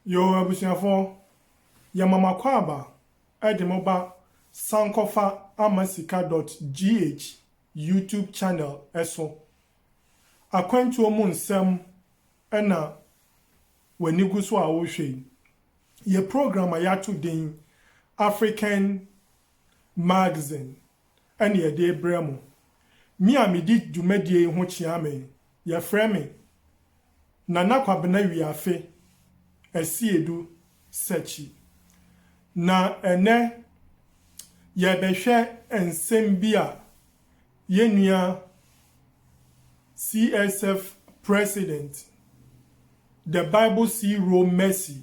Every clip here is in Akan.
Yo abusuafo yamama kwaba edimoba sankofa amasika.gh YouTube channel eso akwantu mu nsem na wanigu so a wo hwe ye program ya to den African magazine and ye de bremo mi amidi dwumadie ho chiame ye frame Nana Kwabena Wiafe Esiedu Sechi na ene yebehwe ensem bi a yenua CSF president the Bible Zero Mercy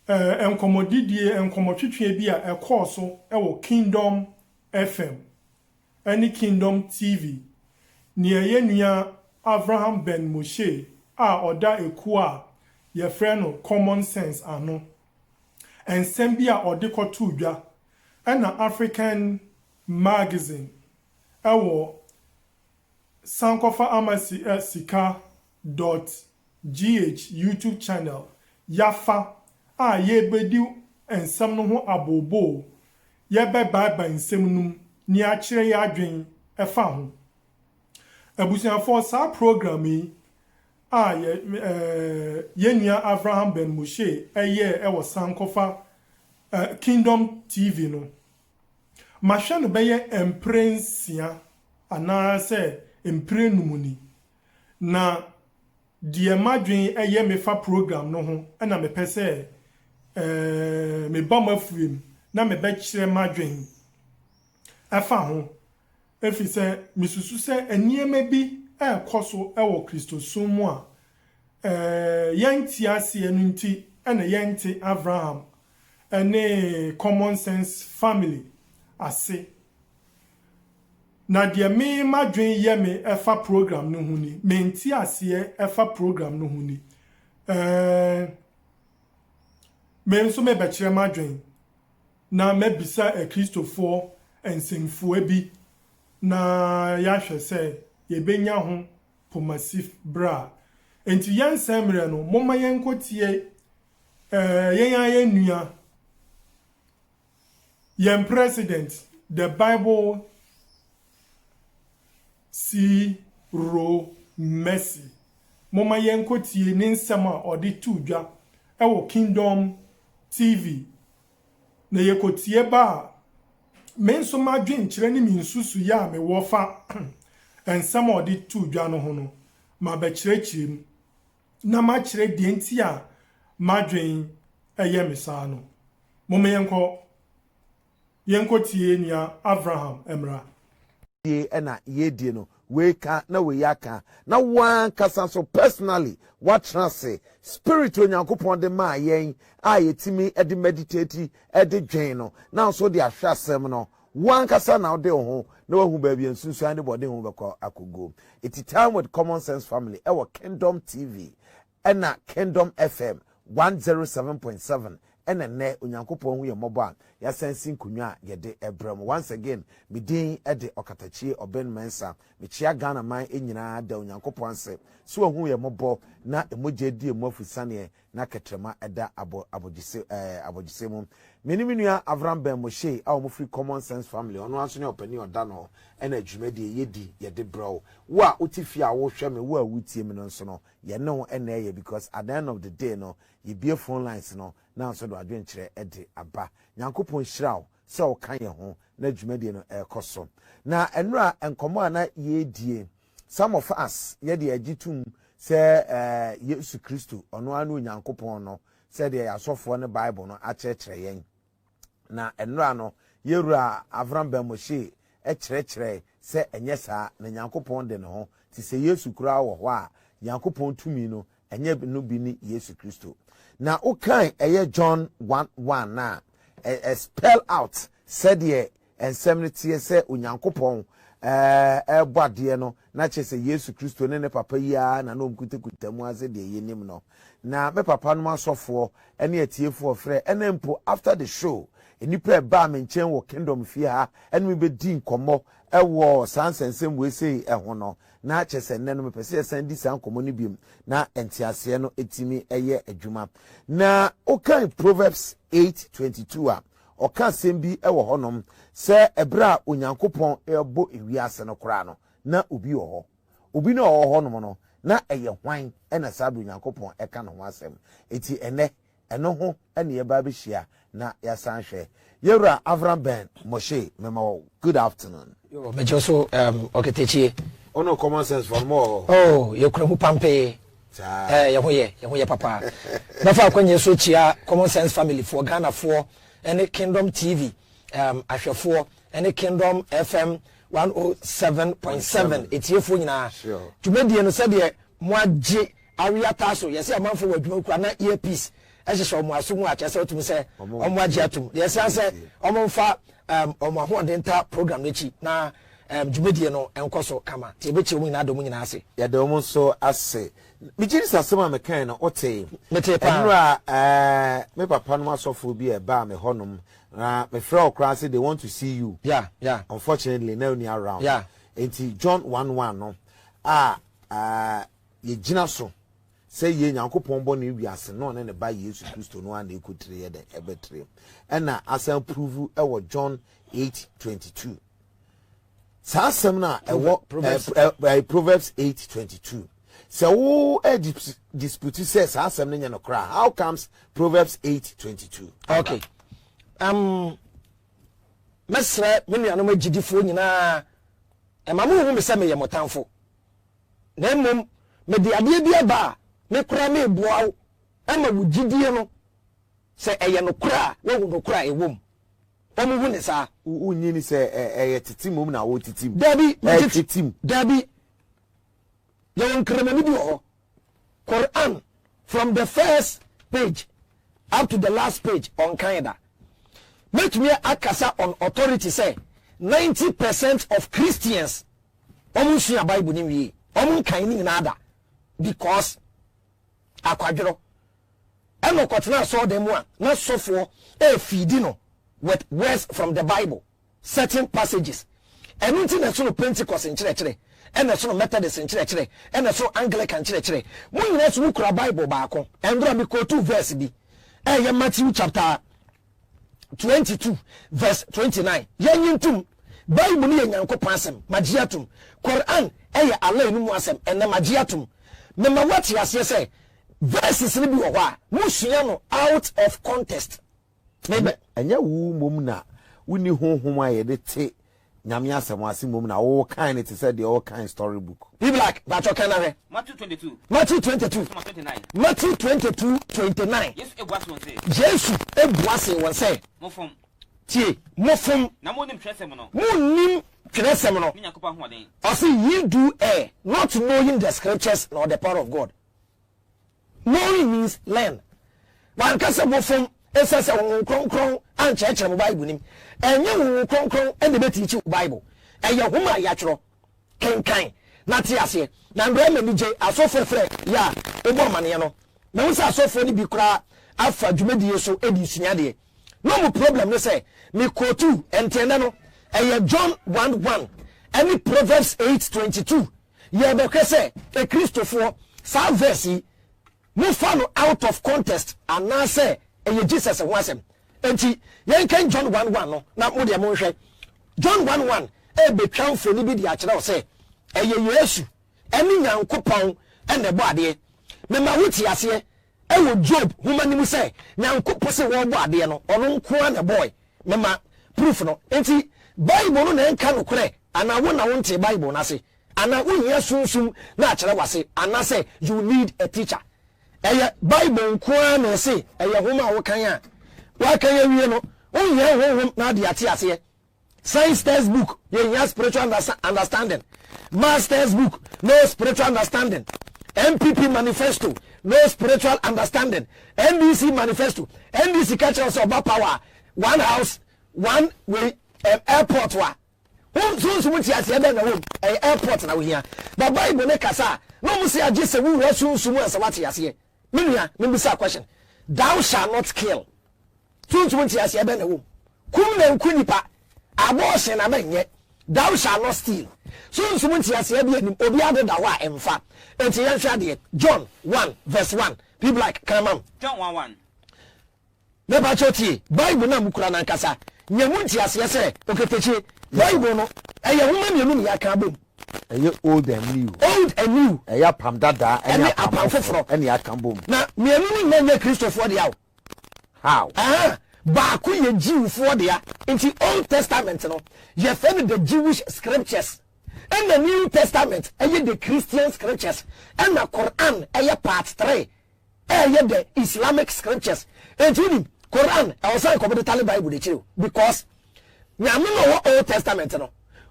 enkomodidie enkomotwetwe bi a ekoso ewo Kingdom FM any Kingdom TV ni yenua Abraham Ben Moshe a oda ekua ye friend no common sense ano ensem bi a odekoto udwa na African magazine ewo sankofa amasika.gh YouTube channel yafa a ye bedi ensem no ho abobo ye be baba ensem num ni a kire ya adwen efa ho abusuafo sa program yi a yenya Abraham Ben Moshe ewo sankofa Kingdom TV no mahwe no beye emprensia ana se emprenumuni na die madwen mefa program no ho na me pese me ba mafuem na me be kire madwen afa ho efise misusu se eniema bi ekoso ewo Kristo sumu a yanti ase enu nti na yanti Abraham ene common sense family ase na de me madwen ye me efa program no huni menti ase efa program no huni me nso me be kire madwen na mebisa Kristofo ensemfo bi na yahwe se yebenya ho pomasif bra enti yansemre no moma yenkotie yenua yen president the Bible Zero Mercy moma yenkotie ni nsem a ode tudwa ewo Kingdom TV na yekotie ba menso madwen kire ni minsusu ya me wofa ensam odi tudwa no ho no ma be kire na ma kire de nti a madwen eye mesa no mome yenko tie nia Abraham emra die na yedie no we ka na we yaka na wan kasa so personally what transe spirit onyankopon de ma yen a yetimi e de meditate e de dwen no na so de ahwasem no wan kasa na de ho na wahu ba bia nsunsu ande bode ho beko akogo it's time with common sense family our Kingdom TV and Kingdom FM 107.7 and ne onyankopon hu ye mobo a ya sensin kunwa ye de ebrem once again me din e de okatachi oben mensa me chia Ghana man enyina da onyankopon se so hu ye mobo na emoje di emu afusane na ketrema eda abogise mu menimnua Abraham Ben Moshe a wo free common sense family ono anso ne opani oda no na adwumadi yedi ye de bro wo a otifi a wo hwe me wo a wutie me no nso no ye ne ho na ye because at the end of the day no ye be phone lines no na so do adwen kire ede aba nyankopon hyiraw se o kan ye ho na adwumadi no ekoso na enura enkomo na ye die some of us ye de agitum se Yesu Kristo ono anu nyankopon no se de yasofo ne Bible no akyerɛkyerɛ yen na enura no yewura Abraham Ben Moshe kyerɛkyerɛ se enye saa na nyankopon de ne ho ti se Yesu kura wo ho a nyankopon tumi no enye no bi ni Yesu Kristo na ukan John 1:1 na spell out said ye ensem ne tie se onyankopon body no na chese Yesu Kristo ne papa ya na no mkutekuta mu ase de yenim no na me papa no asofo ene atiefo frɛ ene mpo after the show enipa ba me nchen wo kingdom fie ha ene me be di nkomo ewo sansensem we sei ho no na chese ne no me pese san di san nkomo no biem na entiase no etimi eye adwuma na okay Proverbs 8:22 a oka sembi ewo honom se ebra onyankopon ebo ewiase no kora no na obi wo obi na wo honom no na eye hwan ena sabu onyankopon eka no ho asem eti ene eno ho ene ye ba be hia na ya sanhwe yewra Avram Ben Moshe memo good afternoon yo me joso oketechi ono common sense for more oh ye kura hu pampe ye ho ye papa na fa kwanye so chia common sense family for Ghana for any Kingdom TV ahwefo any Kingdom FM 107.7 etiefo nyina tumedie no sebe mo agye awia taso yesi amanfo wadwuma kura na earpiece ehyehyɛ omo aso mu akyɛ otum sɛ omo agye atum yesi sɛ omo mfa omo ahondenta program n'echi na dwumedie no enkoso kama te ebechi omo nyina adomu nyina ase ya de omo so ase mijiri sasema mekan na ote mete pa enura me papa no asofo bi e ba me honom na me frɛ okra say they want to see you yeah unfortunately now ni around yeah enti John 1:1 no ye gina so say ye nyankopon bo na wiase no ne ba Yesu Kristo no na ekotire ye de ebetre na asan prove ewo John 8:22 sasem na ewo Proverbs 8:22 so wo dispute says sasem nya no kra how comes Proverbs 8:22 okay mesre me nuanom agidifo nyina mamu hu me se me ye motamfo na mmom me de ade bia ba me kura me boawo ama wo gidie no se eye no kura wo no kura ewom omu hu ne sa unyi ni se eye titimum na wo titim dabi titim dabi yo nkremani bi ho Quran from the first page up to the last page on Canada make me akasa on authority say 90% of Christians omusua Bible ni wi omun kan ni nada because akwadro eno kotena so dem a na sofo feed no with words from the Bible certain passages enu nti na so Pentecost nkyerɛkyerɛ ena so Methodist nkyerɛkyerɛ ena so Anglican nkyerɛkyerɛ mo nyina so kura Bible baako endro mi ko 2 verse bi Matthew chapter 22 verse 29 yanyintum Bible ni yanyankopon asem magiatum Quran Allah enu mu asem ena magiatum mema what yase say verses ni bi wo ho a musua no out of context maybe enya wu mom na wuni honhom a ye de te nyame asem ase mom na wo kan it said the all kind story book be like but you can have Matthew 22 29 Matthew 22:29 yes ebuase won say Jesus ebuase won say mofom tie mofom na mo nim twesem no munnim twesem no me nyakopa hoden I say you do not knowing the scriptures nor the power of God. Knowing means learn. One kasa mofom esase won kronkron an chechere Bible nim enye won kronkron and the teach you Bible eye homa ya tworo kenkan na te ase na ndra me je asofo frɛ ya ebo mane no na wo sa asofo ni bi kura afa dwumadie so edi sunyade no mo problem no say me quote entene no eye John 1:1 any Proverbs 8:22 ye be kwese e Christopher sa verse mo follow out of context and na say eye Jesus ho asem enti yen kan John 1:1 no na mo de mo hwɛ John 1:1 e be twanfo ni bi de akyerɛ o say eye Yesu eni nyankopon ene bo ade me ma wuti ase e wo Job humanim say nyankopon se wo bo ade no ono nko na boy me ma proof no enti Bible no na enka no kore ana wo na wo nte Bible na se ana wo hia sunsum na akyerɛ wase ana say you need a teacher eye Bible nko na se eye homa wo kan a wa kan ya wie no wo hia honhom na de ate ase science textbook you hia spiritual understanding maths textbook no spiritual understanding MPP manifesto no spiritual understanding NDC manifesto NDC catch us about power one house one way airport wa so much as you know, airport now here. But Bible ne kasa, no musi ajise we were so as what you say. Minya, me question. Thou shalt not kill. So much as you know. Kum na nkunipa. Abortion amenye. Thou shalt not steal. So much as you be obi ade da wa emfa. Enti yan hwa de John 1 verse 1. People like come John 1:1. Never choti. Bible na mukura na nkasa. Nyamunti ase se oketechi. Bible no eye homa mienu ni aka bom. Eye old and new. Old and new. Eye pam dada ene apam foforo ene aka bom. Na mienu ni nanye Christopher de aw. How? Ba ku ye Jew for de a. Into Old Testament no, ye find the Jewish scriptures. And the New Testament, eye the Christian scriptures. And the Quran, eye part 3. Eye the Islamic scriptures. And you Quran, I was saying the Taliban Bible de chill because nyame no Old Testament no.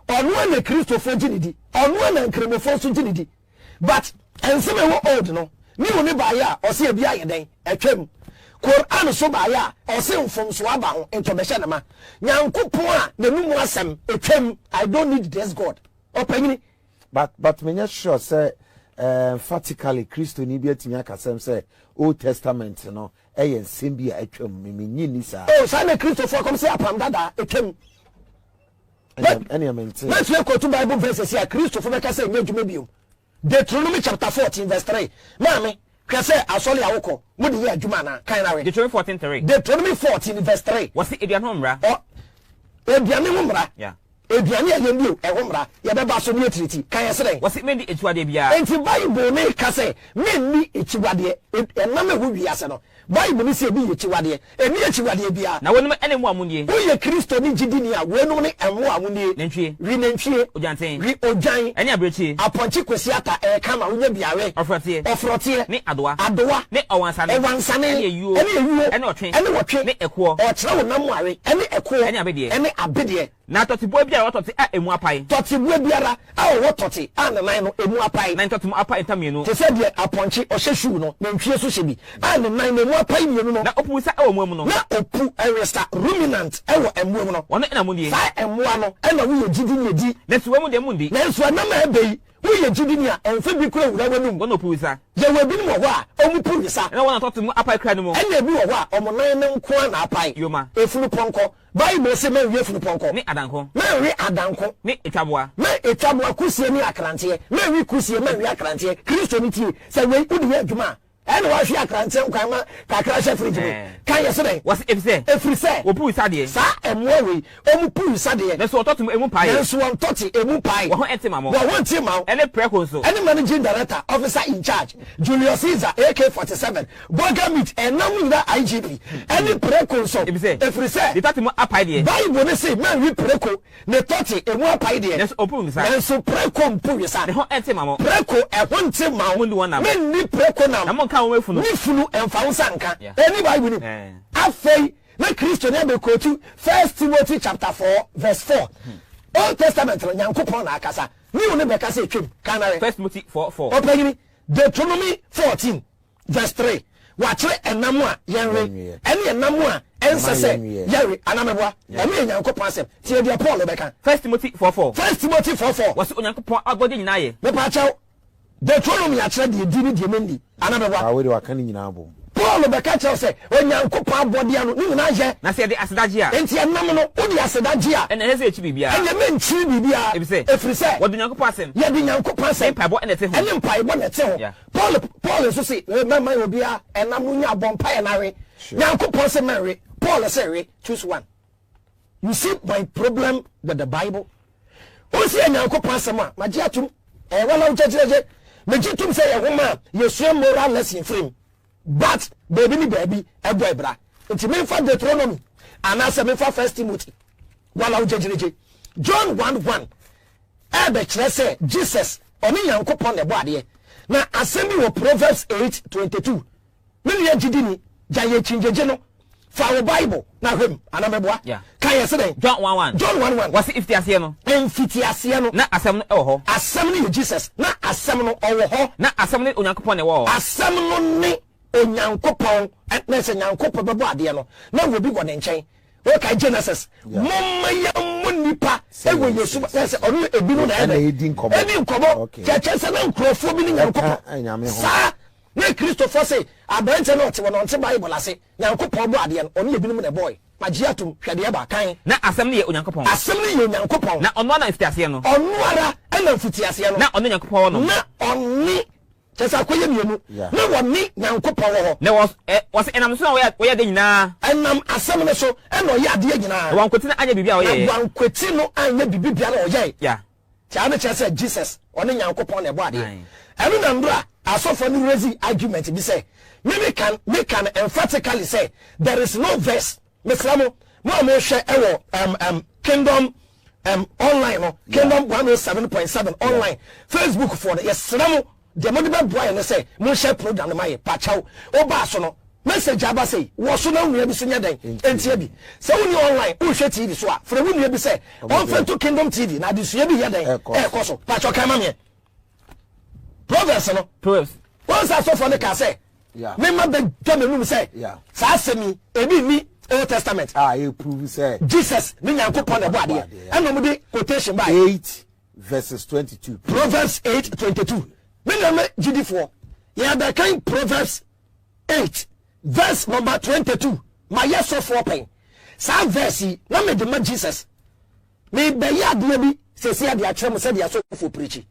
Onu na Christopher jinidi, onu na nkremofo so jinidi. But enseme wo old no. Ni woni ba ya, o se bia yeden, atwam. Quran so ba ya, o se mfom so aba ho entobehye na ma. Nyankopon a na numu asem atwam. I don't need this God. Opanyini. But me not sure say emphatically Christo ni bi atimi akasem say Old Testament no eye nsem bi a atwam me nyi ni sa. Oh, say na Christopher come say apam dada atwam. Any maintain. Let's look at two Bible verses here. Christopher make say nyadwuma biom. Deuteronomy chapter 14 verse 3. Mami, can say asole awoko. Mo di adwuma na kan na we. Deuteronomy 14:3. Deuteronomy 14 verse 3. Was it Edian Homra? Oh. Ediane homra. Yeah. Ediane ayembio e homra. Ya beba so ni etiriti. Kan yesere. Was it mendi etuade bia? Enti Bible ne ka say me ni echiwade. Na me hu wiase no. Bible ni say bi echiwade. Eni echiwade bia. Na wonum ene mu amunye. Wo ye Kristo ni jidini a wenu ne emu amunye. Nantwie. Ri nantwie. Ojanten. Ri ojan. Ene abrechi. Aponchi kwesi ata e kama unye biawe. Ofrotie. Ne adoa. Ne owansane. Ene eyuo. Ene otwe. Ene wotwe. Ne ekuo. Ochira wo namuare. Ene ekuo. Ene abedie. Ene abedie. Na totibo bia wototi a emu apai. Totibo biara a wo toti a na nan no emu apai. Na totimu apai ntamienu. Te se de aponchi ohye no na ntwie so hye bi. A na nan emu apai mienu no. Na opu sa ewo mu no. Na opu eresa ruminant ewo emu no. Wono ena mundie. Sa emu ano ena wo ye gidi nyedi. Na suwe mu de mundi. Na nso na ma ebei. Wo ye gidi ni a enfe bi kura wura wanum. Wono opu sa. Ye we bi mo ho a omu pu sa. Na wona totimu apai kra no mu. Ena bi wo ho a omo nan ne nko na apai. Yoma. Efunu ponko. Bible say me wie efunu ponko. Ni adanko. Me wie adanko. Ni etwaboa. Me etwaboa kusie ni akrante. Me wie kusie me wie akrante. Kristo ni tie. Say we udi adwuma. Ene wa hwe akrante nkwan ma kakra hye fridge no. Kan yesere. Was efrise. Opu sa de. Sa emwa we. Omu pu sa de. Na so totimu emu pai. Na so toti emu pai. Wo ho entima mo. Wo ho entima. Ene preko so. Ene managing director, officer in charge, Julius Caesar AK47, Bogamit enam ida IGP. Ene preko so. Efrise. The totimu apai de. Bible ne say man we preko ne toti emu apai de. Na so opu sa. Na so preko mpu sa. Ne ho entima mo. Preko e ho entima. Mundu wona. Men ni preko na. Na mo kan wo efunu. Ni funu emfa wo sanka. Eni Bible ni. Afei na Kristo ne be quote 1 Timothy chapter 4 verse 4. Old Testament no Nyankopon na akasa. Ni woni be kasa etwem. Kanare. 1 Timothy 4:4. Opagini Deuteronomy 14 verse 3. Wachre enamu a yenre. Ene enamu a ensese yere anameboa. Ene Nyankopon asem. Tie dia Paul be kan. 1 Timothy 4:4. 1 Timothy 4:4. Was Onyankopon agode nyina ye. Me pa chaw. Deuteronomy achre de di ni de mendi. Anameboa. Awe de wakani nyina bom. Paul be ka chaw se Onyankopon abode ano ni nyina ye. Na se de asedaji a. Enti enam no odi asedaji a. Ene heze echi bibia. Ene menchi bibia. Efrise. Wo de Onyankopon asem. Ye de Nyankopon asem. Mpaibo ene te ho. Ene mpaibo ne te ho. Paul so se mama obia enam no nya bompa na we. Nyankopon se mary. Paul say we choose one. You see my problem with the Bible. O se Nyankopon asem a maji atum. Wala uchecheje. Meji tum say ye homa ye moral lesson frame. But baby ni baby ebo ebra. Nti me fa Deuteronomy anase me fa 1 Timothy. Wala ujejeje. John 1:1. Ebe kire say Jesus oni Nyankopon ne bo ade. Na asemi wo Proverbs 8:22. Me ye gidini jaye chinjeje no. Fa wo Bible na hwem anameboa. Kan yesere John 1:1. John 1:1. Was if tiase no. Enfiti ase no. Na asem no ewo ho. Asem no ye Jesus. Na asem no owo ho. Na asem no Onyankopon ne wo. Asem no ne Onyankopon na se Nyankopon bebo ade no na wo bi go ne nchen o kai Genesis momma ya nipa ewo yesu say onu ebinu na edi nkomo cheche say na nkrofo bi ni nyankopon sa na Christopher say abrante na ote wono nte Bible ase nyankopon bo ade no onu ebinu na boy magiatum hwede ba kan na asem ne ye onyankopon na ono na fitiase no onu ara na fitiase no na ono nyankopon no na oni chesa koye mienu na woni nyankopon ho na was enam so na we de nyina enam asem ne so na oye ade nyina wankweti na anya bibia oye wankweti no anya bibia na oye ya cha na chesa Jesus oni nyankopon na ebo ade enu na ndra asofo ni raise argument bi say me can emphatically say there is no verse Mislamo mo share ewo kingdom online no kingdom 107.7 online Facebook for the yeslamo the modiba boy no say mo share program my pachaw oba so no message aba say wo so na nua bi so nya den entie bi say woni online wo hwe TV so a fra woni bi say on fan to kingdom TV na disua bi ya den koso pachaw kan ma me Proverbs no Proverbs once I saw for the say me ma be dwamenu say sa asemi ebi ni Old Testament. You prove say Jesus, me nyankopon na bo ade. Eno mo de quotation by 8 verses 22. Proverbs 8:22. Me na me GD4. Ya da kan Proverbs 8 verse number 22. My yes of 4 pen. Sa verse na me de ma Jesus. Me be ya de bi se se ade a kire mo se de aso for preach.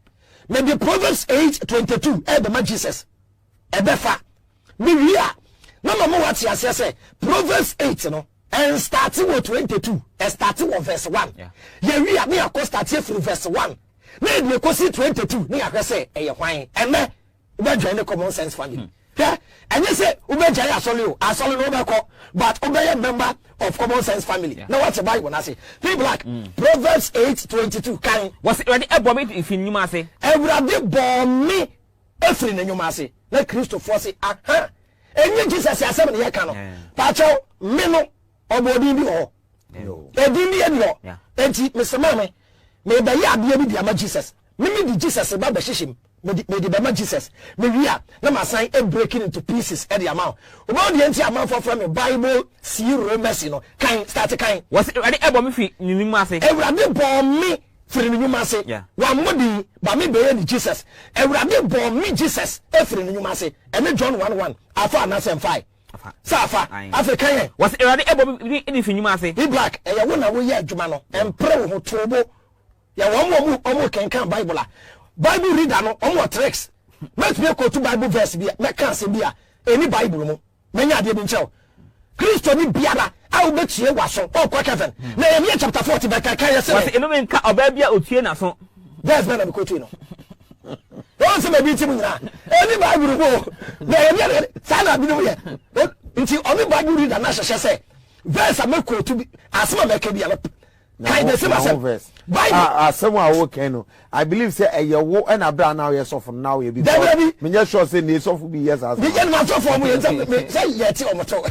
Me de Proverbs 8:22 e de ma Jesus. E be fa. Me wi no mama what you say Proverbs 8 no and starting with 22 and starting with verse 1 yeah we are me starting from verse 1 na we go see 22 na ya say e hwan and me we join the common sense family yeah and you say we be join asole no be ko but we be member of common sense family now what the Bible na say people like Proverbs 8:22 kan was ready ebo me ifin nyuma say everade bo me efri na nyuma say na Christopher say aha enye Jesus asem ne yeka no pacho me no obodi bi ho edin bi ebi ho enti mesemame me be ya bia bi dia ma Jesus me di Jesus ba be hihim me di be ma Jesus me wia na ma sign e breaking into pieces e di amount obo di enti amount for from Bible see mercy no kan start kan was ready ebo me fi ninim ase ewrade bo me firi ni nyuma se wa modi ba me be ni Jesus ewrade bo me Jesus e firi ni nyuma se ene John 1:1 afa na sem 5 safa african was ready ebo me ni fi nyuma se be black e ya wo na wo ye adwuma no empre wo ho tobo ya wo mo kenkan Bible reader no omo tricks let me go to Bible verse bia me kan se bia eni Bible mo menya ade bi nchew Kristo ni biara a wo betie waso o kwa Kevin na Nehemiah chapter 40 be kan ya se was eno me nka oba bia otie na so verse na be ko tu no don se me bi ti mu nyina eni Bible mo Nehemiah sana bi no ye nti oni Bible reader na hye se verse a me ko tu bi asema me ka bia kind of same Bible someone okay no I believe say e ye wo and abra now ye so for now ye be me just sure say ne so for be yes as me get my so for me say yet o moto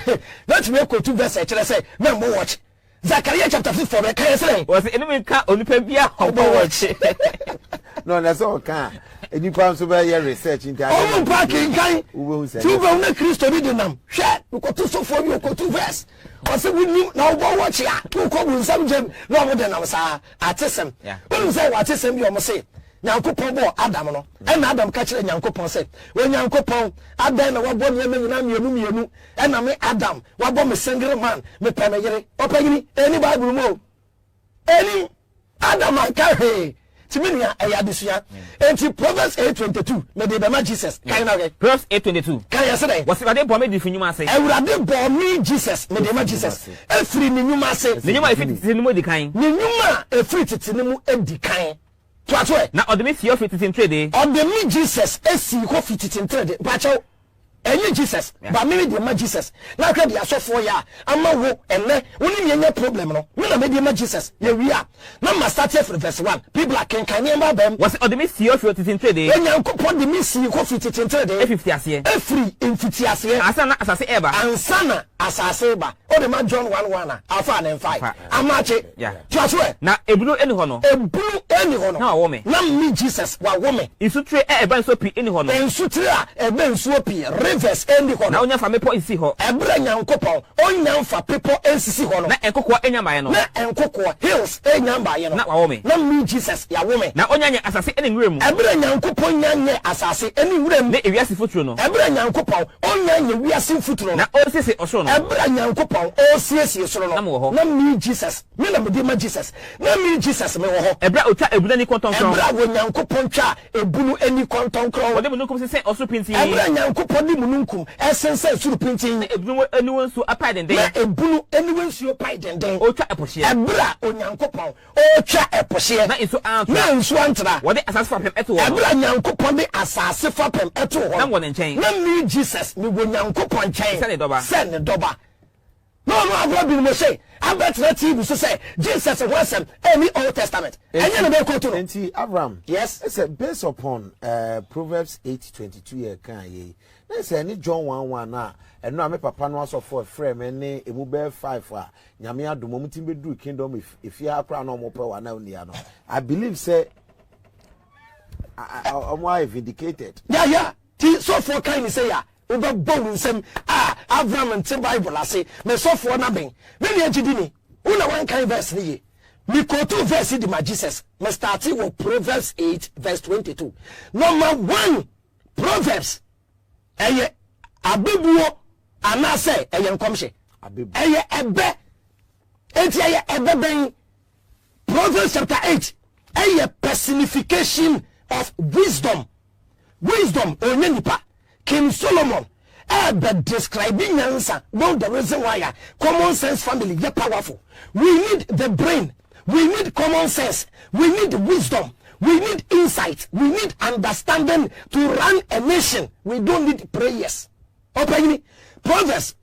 let me go to verse e kire say me mo watch Zechariah chapter 54 be kan say was enemy ka onipa bia o watch no that's all kan enipa so be ye research into o pa kan tu be na Kristo bi dinam hwe ko to so for you ko to verse o se woni na o watch ya ko ko bu nsam jem na o de nam sa atesem o say wa atesem bi o mo say nyankopon bo Adam no e na Adam ka kire nyankopon say we nyankopon Adam na wabo ne nyina mienu e na me Adam wabo me single man me pemeyere o pagini eni Bible mo eni Adam an ka he timinia e ya desua enti Proverbs 8:22 me de be ma Jesus kan na ge Proverbs 8:22 kan ya say was ready bo me di fi nyuma ase ewurade bo me Jesus me de ma Jesus efiri ni nyuma ase ni nyuma efiri titini mu di kan ni nyuma efiri titini mu edi kan to na odemi fi of titini trade odemi Jesus esi ko fi titini trade pacho enye Jesus ba me de ma Jesus na ka dia sofo ya ama wo enne woni yenye problem no me na me de ma Jesus ye wia na ma start from verse 1 people can remember them was odemi fi of titini trade enyankopon de mi si ko fi titini trade e50 ase e free infiti ase asana asase eba ansana asase eba o de ma John 1:1 afa na 5 amache to na ebulu eni ho no na wo me na mi Jesus wa wo me isutre eba nso pi eni ho no isutre a eba nso pi rivers endi ho na onya fa mepo isi ho ebra nyankopon onya fa people ensisi ho no na enkokwa enya baye no na enkokwa hills enya baye no na wawo me na me Jesus ya wo me na onya nya asase ene nwure mu ebra nyankopon nya asase ene nwure mu na ewiase futuro no ebra nyankopon onya wiase futuro na osese osoro no ebra nyankopon osiesie soro no na me Jesus me na me de ma Jesus na me Jesus me wo ho ebra otwa ebuna ni kontonkron ebra wo nyankopon twa ebunu eni kontonkron wode mu nukum se osoro pinti ebra nyankopon di mu nunkum esense suru pinti ebunu eni wonsu apai denden na ebunu eni wonsu apai denden otwa epohye ebra onyankopon otwa epohye na nso antra na nso antra wode asase fapem eto wo ebra nyankopon de asase fapem eto wo na won nchen na me Jesus me wo nyankopon nchen se ne doba no agro bi mo say abetre TV so say Jesus was any Old Testament enye no be quote no enti Abraham yes it's based upon Proverbs 8:22 here kan ye na say any John 1:1 na eno ame papa no aso for frame ne emu be 5 a nyame adom mutim be do kingdom ifia akra na omo pe wa na unia no I believe say omo I vindicated yeah ti so for kind say ya over bone sem Abraham and Bible ase me so for na ben me ne agidi ni una one kind verse ni ye me quote verse di ma Jesus me start with Proverbs 8:22 number 1 Proverbs eye abebuo ana say eye nkomhye eye ebe enti eye ebe ben Proverbs chapter 8 eye personification of wisdom onye nipa King Solomon but describing answer about the reason why common sense family is powerful. We need the brain, we need common sense, we need wisdom, we need insight, we need understanding to run a nation. We don't need prayers. Open me Proverbs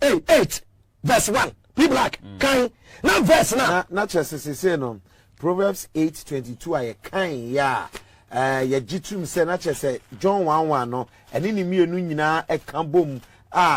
8 verse 1. Be black. Kind now verse now. Not just say no. Proverbs 8:22 I kind ya. Ya jitum se na chese John 1:1 no ene ni mienu nyina e kan bom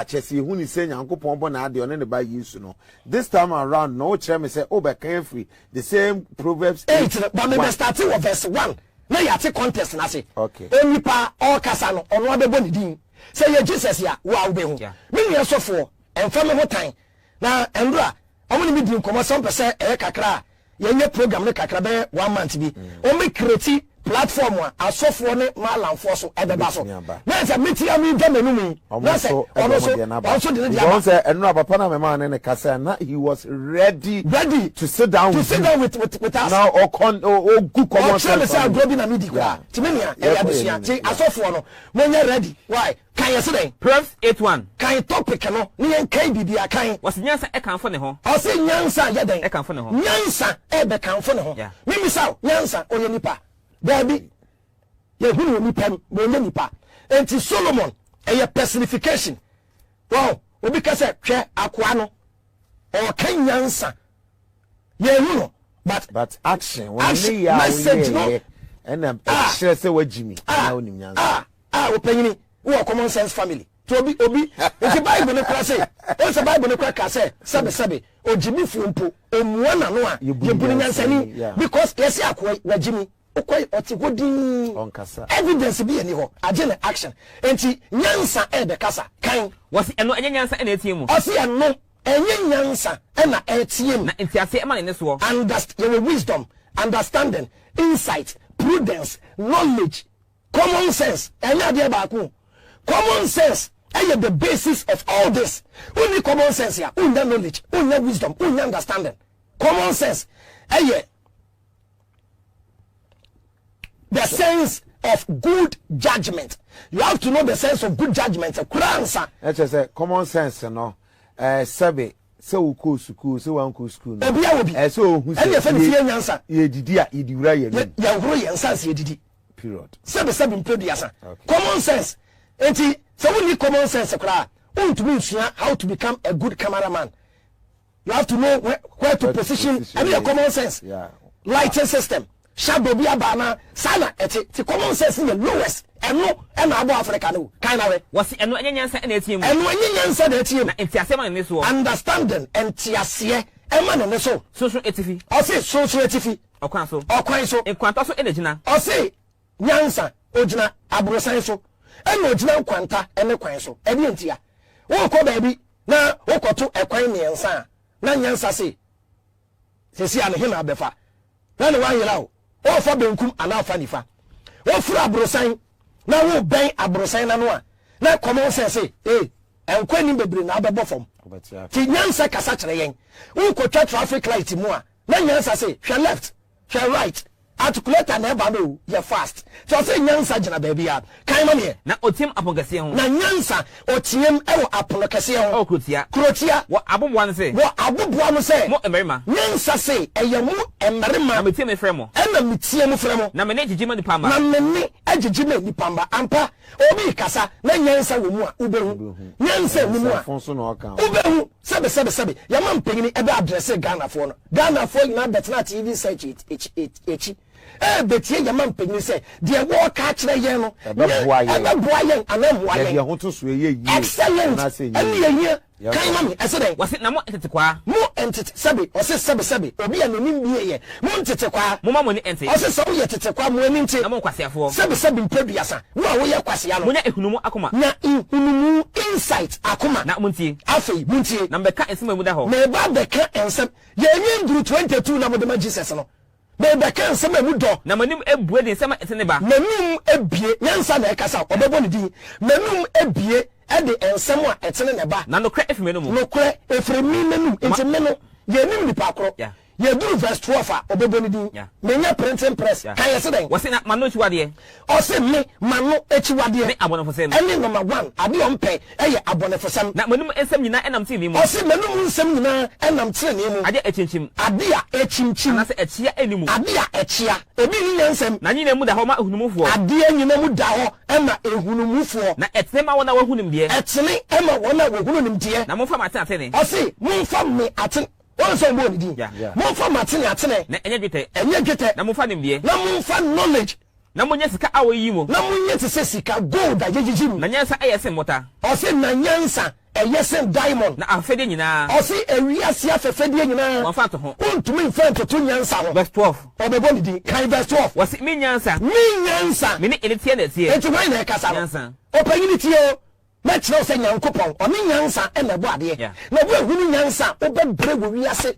chese hu ni se Nyankopon bo na ade one ne ba Yesu no this time around no chere me say obekan free the same Proverbs 8 but me start with verse 1 na ya te contest na se okay onipa all kasa no ono abebo ni din say ye Jesus ya wa wo be hu me ni asofo emfa me ho tan na endura omo ni mi din komo some percent kakra ye nye program ne kakra be 1 month bi o me create platform asofo ne malamfo so ebeba so na say metia mi demenu mi na say also the dia say enu papa na me ma ne kasa na he was ready to sit down with us now o good common sense say grobi na midi kwa timenia e abusia ti asofo no monye ready why kan yes den Proverbs 8:1 kan topic no ne yen kan bibia kan was nyansa e kanfo ne ho o say nyansa ye den e kanfo ne ho nyansa e be kanfo ne ho mimi saw nyansa onye nipa Baby, ye hunu nipa mo nipa. Enti Solomon a personification. Wow, obi ka say hwe akoa no. O kan nyansa. Ye hunu but action when me ya we and share say wajimi na onim nyansa. Opanyini wo common sense family. To obi enti Bible ne kra say, o say Bible ne kra ka say sabe ojimi fumpo omuwa na no a ye bunu nyansa ni because yes akoa wajimi okoi otigodi onkasa evidence bi eni ho agene action enti nyansa e be kasa kan wasi eno enye nyansa ena etie mu osi eno enye nyansa ena etie mu na enti ase e ma ne so understand wisdom understanding insight prudence knowledge common sense enye de ba ku common sense is the basis of all this. Only common sense here, only knowledge, only wisdom, only understanding. Common sense the sense of good judgment. You have to know the sense of good judgment. That's just common sense, no. Sabe, so cool school, so one cool school. So who said, ye did period. Common sense. So we need common sense. How to become a good cameraman. You have to know where to position. I mean, a common sense. Lighting system. Shadow be abana sana eti common sense in the lowest eno abo Africa no kind of was eno enyansa na etie mu eno enyansa na etie mu na entiase ma ne so understanding entiase ema ne so etifi o say so etifi okwan so enkwanta so enagina o say nyansa ogina abrosan so eno gina kwanta ene kwan so ede ntia wo ko baabi na wo koto ekwan ne ensa na nyansa se sesi ane hina abefa na ne wan yela o fa benkum ana fa nifa wo fura abrosan na wo ben abrosan na no a na common sense enkwani bebre na abebo fom ti nyansa kasa kire yen wo ko twa traffic light mu a na nyansa se hwe left hwe right articulator na eba no ye fast so say nyansa gina baabi a kan ma me na otim apokase ho na nyansa otiem ewo apokase ho krotia wo aboboa no se mo emerima nyansa se eyemu emerima na metie me fremo na metie mu fremo na me ne gigima ni pamba na me ne agigima ni pamba ampa obi kasa na nyansa wo mu a ubehu nyansa wo mu a ubehu sebe yama mpengini ebe address Ghana fo no Ghana fo ina betna TV search echi betie yama mpengini se de wo ka kire yen no ebe boa yen anamwa yen de ho to so ye excellent ani ye kan ma me esede wase na mo entete kwa mo entete sebe ose sebe obi anonim biye ye mo entete kwa mo ma mo ni entete ose so ye tete kwa mo ani nte na mo kwase afo sebe mpeduasa wo a wo ye kwase ya no mo nya ehunumu akoma na ehunumu insight akoma na muntie afei muntie na mbeka ensem mu da ho me ba beka ensem ye nyi nduru 22 na mo de ma Jesus no me beka ensem mu do na manim ebue de ensem etene ba manum ebie nyansa na ekasa obebo ne din manum ebie ede ensem a etene ne ba na no kra efime no mu no kra efremi menum enti me no ye nim nipa akro ye duru verse 12 a obebo ne din me nya printing press kan ye se den wase na mano chiwade o se me mano echiwade ne abonefosem ene number 1 ade ompe eye abonefosem na manum ensem nyina enam tv mu o se manum ensem nyina enam tv mu ade echimchim ade a echimchim na se echia enimu ade a echia ebi ni nyansem na nyina mu da ho ma ehunumufo ade nyina mu da ho ema ehunumufo na etema wona wahunim de etene ema wona wahunim de na mo fa mate atene o se mo fa me atene wọ́n sọ mbọ́ nìdí mo fa matene atene na enye dwete na mo fa nimdie na mo fa knowledge na mo nya sika awo yi mo na mo nya tese sika gold ajejijim na nyansa ayese mota o se na nyansa eyesen diamond na afede nyina o se ewiase afefede nyina won fa to ho untumi mfa to nyansa ho verse 12 obebo nìdí kan verse 12 wasi mi nyansa me ni enetie na tie enti wan na ekasa nyansa o panyini tie o mɛkyerɛ sɛ nyankopɔn ɔne nyansa ɛna ɛbɔ adeɛ na wo ehunu nyansa wobɛbrɛ wɔ wiase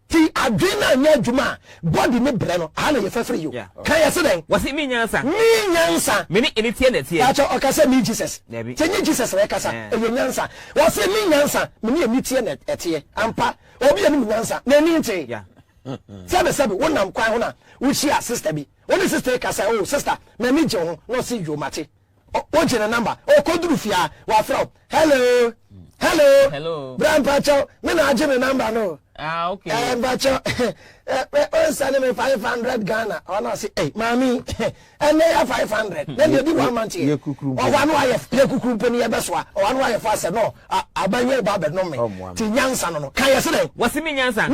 ti adwene na anya adwuma body ne brɛ no aha na yɛ fɛfrɛ yo kan yɛ sɛ dɛn wasi mi nyansa me ni enetie na tie akyɛ ɔkasɛ me Jesus kyɛnye Jesus na ɛkasa ɛyɛ nyansa wɔsɛ me nyansa me ne enetie na ɛteɛ ampa obi yɛ ne nyansa na ani nte sɛbɛ wonam kwan ho na wohyia sister bi wone sister kasa oh sister na ni gye ho na ɔse yomate o jene number o koduru fia wa fra hello grandpa chow me na ajene number no okay bacho o send me 500 Ghana o na say hey mami and ya 500 then you do 1 month here o wa no aye ye kukuru poni ye beso o wa no aye fa se no abanye ba be no me ti nyansa no kan ye se den wasi mi nyansa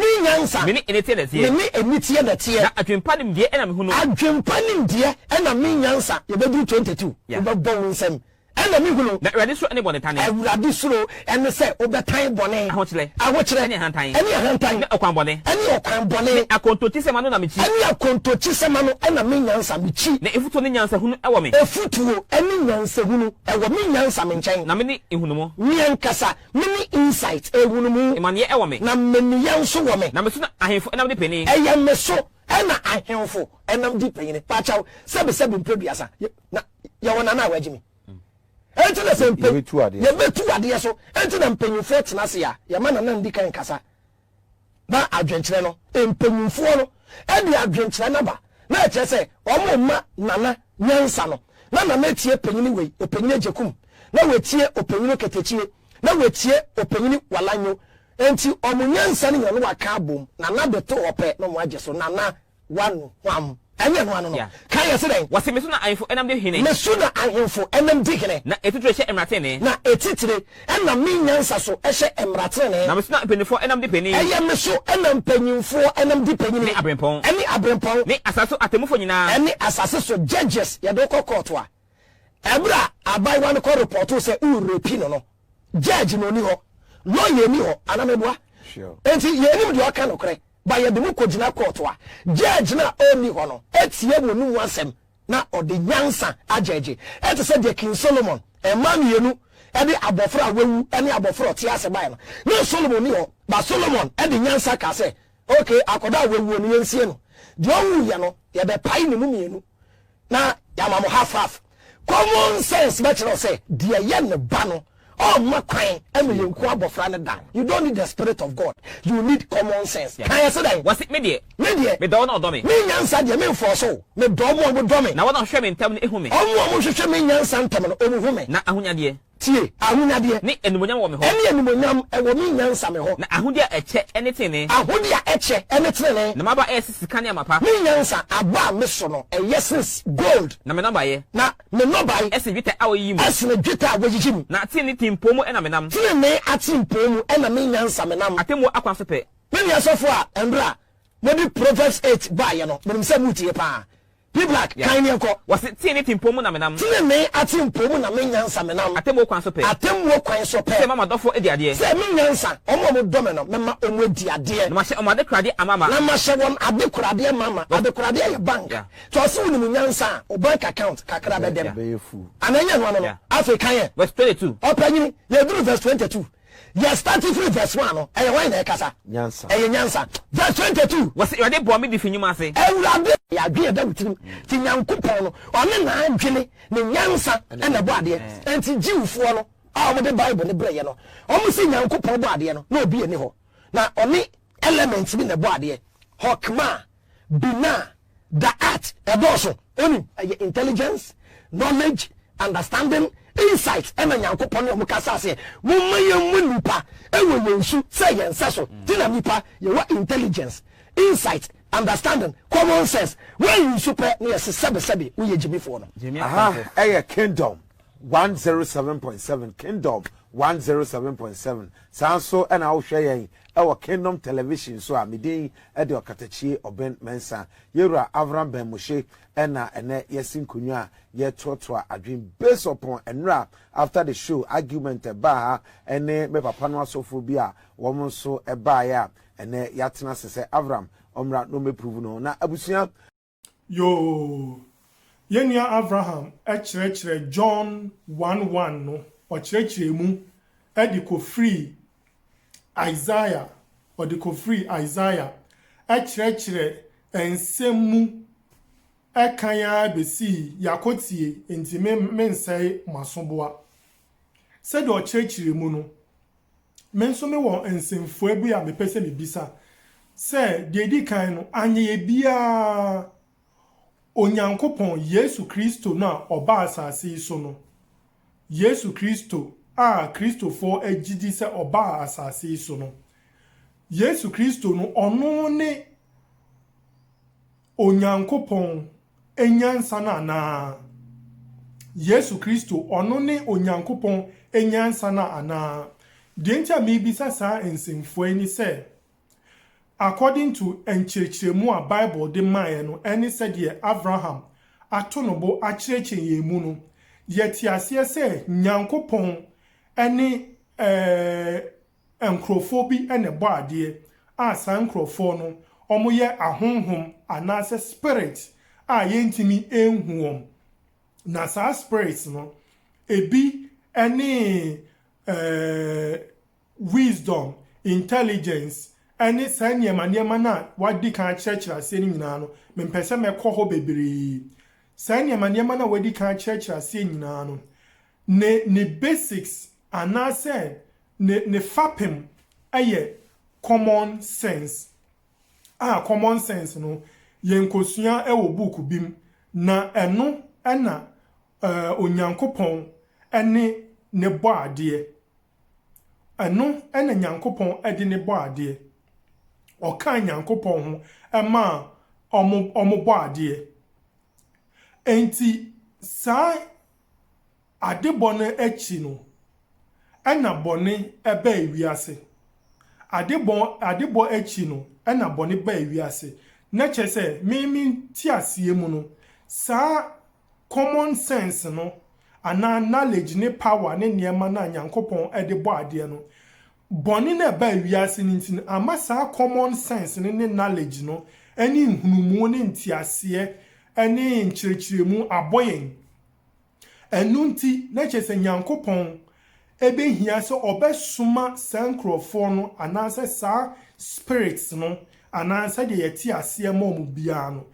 me ni enete na tie me ni enitie na tie na adwempa nim die ena me hu no adwempa nim die ena me nyansa ye be do 22 ye be bon nsem ena mi hunu na awurade so ene bone tane awurade soro ene se obetan bone ahokyere ene hantan ne okwan bone ne akontochi sema no na mechi ene akontochi sema no ena me nyansa mechi na efuto ne nyansa hunu ewo me efutuo ene nyansa hunu ewo me nyansa me nchen na me ni ehunumo me nkasa me ni insight ehunumu emane ewo me na me ni yanso wo me na me so na ahemfo ena me pani eye me so ena ahemfo ena me di pani pachaw sebe mpeduasa na ye wona na wagimi enti na sempe ye betu ade so enti na mpanyimfo tena se ya ye ma na ndi kan kasa na adwenkyere no mpanyimfo no e di adwenkyere na ba na eche se omo ma nana nyansa no na nana tie panyini wei opanyini ajekum na wetie opanyini ketechie na wetie opanyini walanyo enti omo nyansa ne yano waka bom nana beto ope no mo agye so nana wanu wam anya no ano no kan ye se den wase me so na ahemfo enam de hene me so na ahemfo enam de hene na etitire hye emrate ne na etitire enam me nyansa so ehye emrate ne na me so na penifo enam de pani eye me so enam panyimfo enam de pani ne abrempon ne asaso atemufo nyina ene asase so judges ye do court a ebra abai wan ko report se urepi no judge no ni ho lawyer ni ho anameboa enti ye nim de oka no kre ba ye de mu kogina court a judge na oni ho no etie wo nu wasem na ɔde nyansa agyeje ɛte sɛ de King Solomon ɛma mienu ɛde abɔfra wewu ɛne abɔfra ɔte ase bae no ne Solomon ni hɔ ba Solomon ɛde nyansa ka sɛ okay akɔda wewu no yɛnsie no de ɔwu yɛ no yɛbɛpae ne mu mienu na yamamo half common sense bɛkyerɛ sɛ deɛ yɛ ne ba no oh makwan emi yenku abofra ne da you don't need the spirit of God, you need common sense. Can you say that? Was it me don no do me nyansa de me for so me do mo do me na wona hwe me ntam ne ehu me mo hwehwe me nyansa ntam no omu hu me na ahonya de tie ahonya de ne enumonyam wo me ho ene enumonyam ewo me nyansa me ho na ahodi a eche anything ne ahodi a eche anything ne na maba sika ne amapa me nyansa aba me so no yes gold na me number ye na me number ese dweta a oyi mu ese ne dweta a woyiyi mu na tie ne timpo mu ena me nam tie me atimpo mu ena me nyansa me nam atemu akwa so pe me nyansofo a embra maybe Proverbs 8 ba ye no me say mutie pa Be black, kind of was it tea anything pomo na menam? Tea me at him pomo na menyansa menam. Atemo kwan so pe. Atemo kwan so pe. Say mama dofo e diade. Say menyansa, omo domino, mema omo diade. Na ma hye omo de krade amama. Na ma hye won ade krade mama, ade krade ye bank. So so ni menyansa, o bank account kakra be dem. Ananya no no. African ye. Verse 22. Opanyi, ye do verse 22. Yes, starting from verse 1 no. E why na kasa? Nyansa. E nyansa. Verse 22. Was you dey bo me di finyuma ase. Ewurade ya dwe da wutirim. Ti Nyankopon no, one na adwene ne nyansa e na bo ade. Enti Jewfo no, a mo de Bible ne breye no. Omo si Nyankopon bo ade no, na obi eni ho. Na oni element bi na bo ade. Hokma, bina, da'at, edoso. Oni intelligence, knowledge, understanding, insight ena Nyankopon no kasa se mo maye mu nipa ewo yensu se yensa so ti na nipa ye wa intelligence, insight, understanding, common sense when you super na yes sebe we ye jimi for no Kingdom 107.7 Kingdom 107.7 sanso ena wo hwe yen ewo Kingdom television so a medin e de okatachie oben mensa yewura Avram Ben Moshe ena ene yesinkunwa ye totoa adwin based upon enra after the show argument ba ene me papa no asofo bi a wo mo so e ba ya ene yatena sese Avram omra no me prove no na abusua yo yenia Abraham echire John 1:1 no o chire mu ediko free Isaiah odiko free Isaiah echire ensemu ekanya besi yakotie enti mensai masoboa se do chire mu no menso me won ensemfo abu a mepese bibisa se dedi kan no anye bia Onyankopon Yesu Kristo na oba asase so no Yesu Kristo Kristofo agidi se oba asase so no Yesu Kristo no ono ne Onyankopon enyansa na Yesu Kristo ono ne Onyankopon enyansa na dentia mebisa sa ensemfo ani se according to enchirechiremu a Bible de man no any said ye Abraham atonobo achireche yemu no yeti ase se Nyankopon ene enkrofo bi ene bo ade a san enkrofo no omoye ahonhom anase spirit a yentimi enhuom na sa spirits no ebi ene wisdom, intelligence any sanya maniema na wadi kan churchra se ni nyina no mempese mekọ ho bebre sanya maniema na wadi kan churchra se nyina no ne basics anase ne fapem aye common sense common sense no yenkosua ewo book bim na eno na Onyankopon ene ne bo ade eno ena Nyankopon ade ne bo ade Oka Nyankopon ho ema omo ade enti sa adebone echi no ena bone eba ewiase adebo echi no ena bone ba ewiase na chese mimi ti asiemu no sa common sense no ana knowledge ne power ne niema na Nyankopon edebo ade no boni na ba wiase nintin ama sa common sense ne knowledge no eni nhunumu ne ntiase ene nkyerɛkyerɛmu abɔyen enunti na kyese nyankopɔn ebe hia se obesuma sankrofo no ananse sa spirits no ananse de yeti ase mu bia no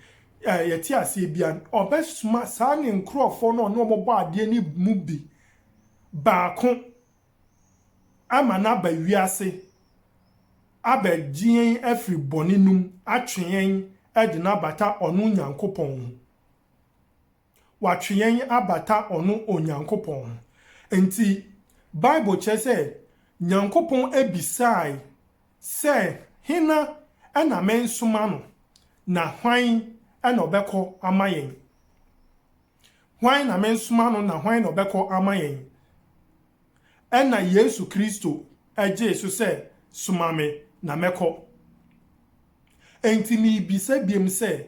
yeti ase bia obesuma sa ne nkrofo no no obo ade ni mu bi baako amana ba wiase abegien afri boninum atwen edina bata onu nyankopɔn watwen abata onu onyankopɔn enti Bible chese nyankopon ebisai se hina ena mensuma no na hwan ena obekọ amayen hwan na mensuma no na hwan na obekọ amayen ena Yesu Kristo eje so se sumame na mekọ enti ni bisa biem se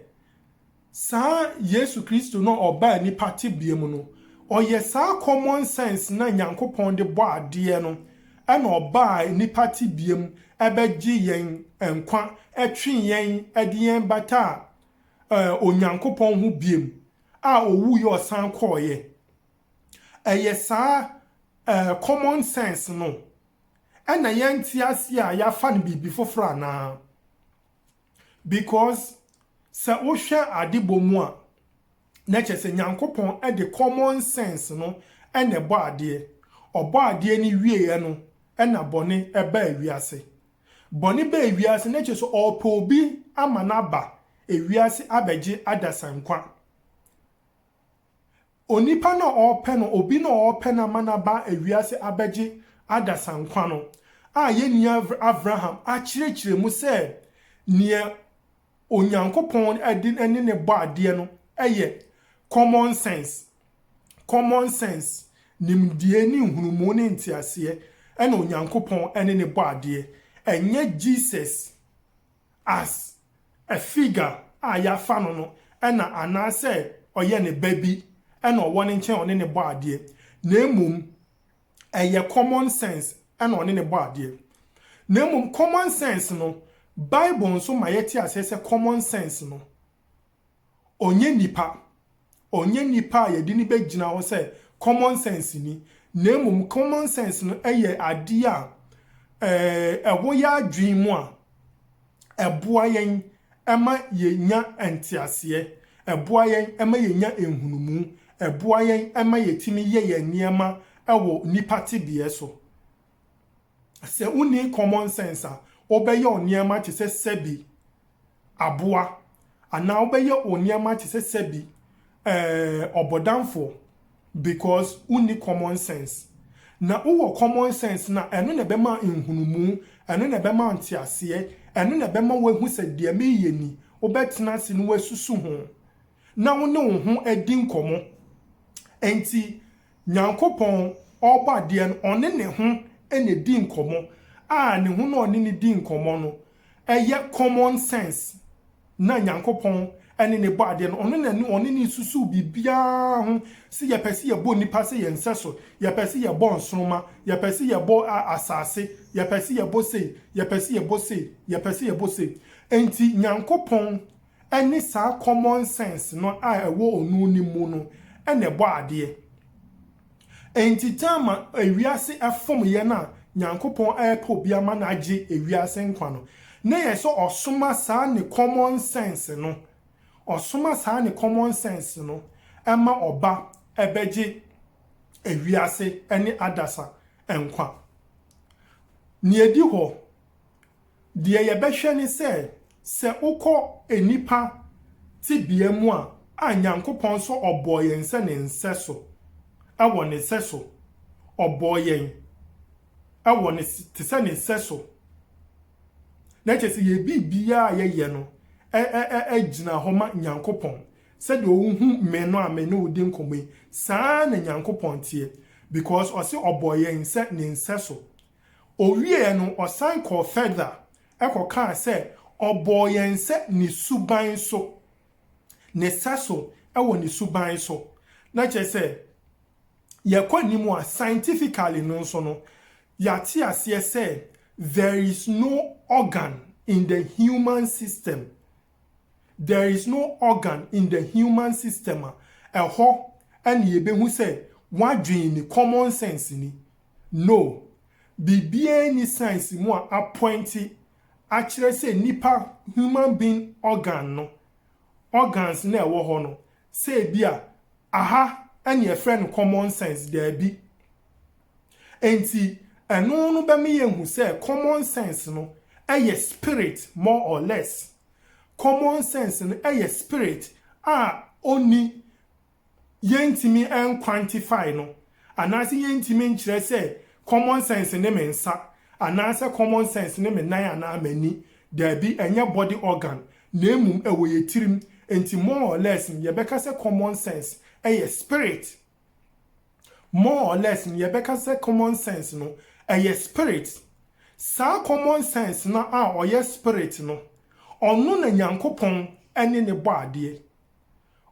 sa Yesu Kristo no oba ni pati biem no oye sa common sense na nyankopon de bo ade no ena oba ni party biem ebeji yen enkwa etwe yen ede yen bata onyankopon hu biem a owu ye osan koye eye sa common sense no ena yen tiase a ya fa no bibi foforo na because sa wo hwe ade bomu a na chese nyankopon e de common sense no ene bo ade ni wie no ena bone e ba ewiase bone ba ewiase na chese opo obi amana ba ewiase abeje adasankwa onipa na ope no obi na ope na mana ba ewiase abeje adasankwa no a yeni Abraham a kirekire mu se ne onyankopon ade ne bo ade no eye common sense nimdie ni hunumu ne ntiase ena onyankopon ene ne bo ade enye Jesus as a figure a ya fa no ena anase oye ne baby ena owo ne nchen one ne bo ade na emum eye common sense ena one ne bo ade na emum common sense no Bible nso mayeti asese common sense no onye nipa ye ni begina ho se common sense ni na emum common sense no eye ade a ewo ya adwen mu a eboa yen ema ye nya entiase eboa yen ema ye nya enhunumu eboa yen ema ye timi ye niema ewo nipa tibie so se uni common sense a obeye oniema ti se sebi aboa ana obeye oniema ti se sebi obodanfo because uni common sense na uwo common sense na eno ne bema enhunumu eno ne bema ntiase eno ne bema wahu se de meyeni obetena se no wasusu ho na wo ne wo ho adi nkomo enti nyankopon oba de en one ne ho ene di nkomo a ne ho no one ne di nkomo no eye common sense na nyankopon ene ne bo ade no one ne susu bibia ho se ye pese ye bo nipa se ye nseso ye pese ye bo nsroma ye pese ye bo asase ye pese ye bo se ye pese ye bo se ye pese ye bo se enti nyankopon ene sa common sense no a ewo onu ni mu no ene bo ade enti tama ewiase afom ye na nyankopon epo bia ma na age ewiase nkwa no na ye so osoma sa ne common sense no osoma sa ne common sense no ema oba ebeje ewiase ene adasa enkwa ni edi ho de ye behwe ni se ukọ enipa ti bia mu a anyankopon so oboyen se ne nseso ewo ne seso oboyen ewo ne ti se ne nseso na chese ye bibia ye no gina homa nyankopon se de ohu meno ameno odi nkomwe saa na nyankopon tie because o se oboyen se ne nseso owie no osan ko further ekoka se oboyen se ni suban so ne saso ewo ni suban so na chese ye kwanimu a scientifically no so no yati ase se there is no organ in the human system there is no organ in the human system a ho and ye be who say what dream common sense ni no bibia ni science mu appointed actually say nipa human being organ no organs na ewo ho no say bia aha and your friend common sense there be enti eno no be me yehu say common sense no a spirit more or less common sense no a spirit only yentimi en quantify no anase yentimi nkyere say common sense ne mensa anase common sense ne menan ana amani there be enye body organ na emum ewo yetirim enti more or less ye beka say common sense a spirit more or less ye beka say common sense no a spirit sa common sense na oye spirit no onu na nyankopon ene ne bo ade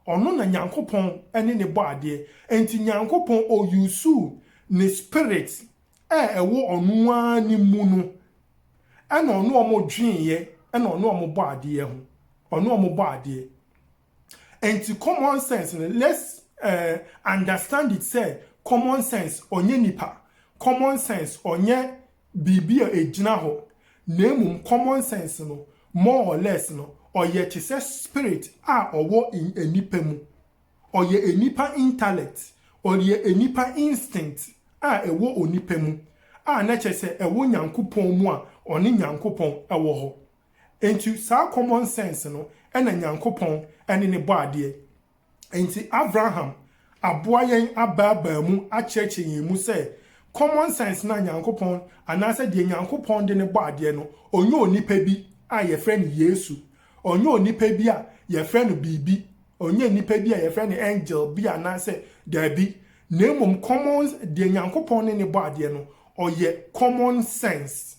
onu na nyankopon ene ne bo ade enti nyankopon o yusu ne spirit ewo onu ani mu no ena onu omo dwenye ena onu omo bo ade ho onu omo bo ade enti common sense let's understand it say common sense onye nipa common sense onye bibia ejina ho nemum common sense no more or less no oye tise spirit owo in enipa mu oye enipa intellect oye enipa instinct ewo onipa mu na chese ewo nyankopon mu oni nyankopon ewo ho enti sa common sense no ena nyankopon ene ne bo ade enti Abraham aboayen ababa mu acheche yin mu say common sense na nyankopon anase de nyankopon de ne bo ade no onye onipa bi ye friend Yesu onye onipa bi ye friend bibi onye onipa bi ye friend angel bi anase dabi nemum common de nyankopon ne bo ade no oye common sense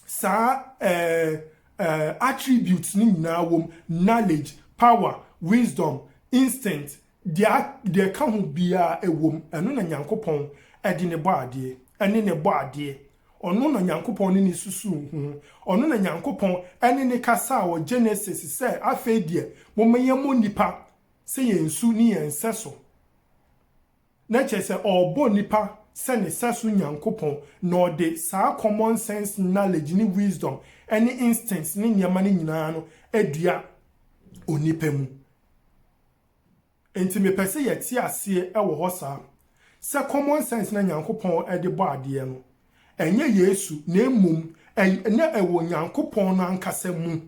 sa attributes ni nyina wom knowledge power wisdom instinct de ka ho bia ewom eno na nyankopon edi ne bo ade ene ne bo ade ono na nyankopon ni susu hu ono na nyankopon ene ne kasa wo Genesis say afedie momeye mo nipa se yensu ni yenseso na chese obo nipa se ne seso nyankopon no de sa common sense knowledge ni wisdom any instincts ni nyama ni nyina no adua onipa mu enti me pese yeti ase ewo ho sa se common sense na nyankopon ede bo ade no enye Yesu na emum na ewo nyankopon na ankasa mu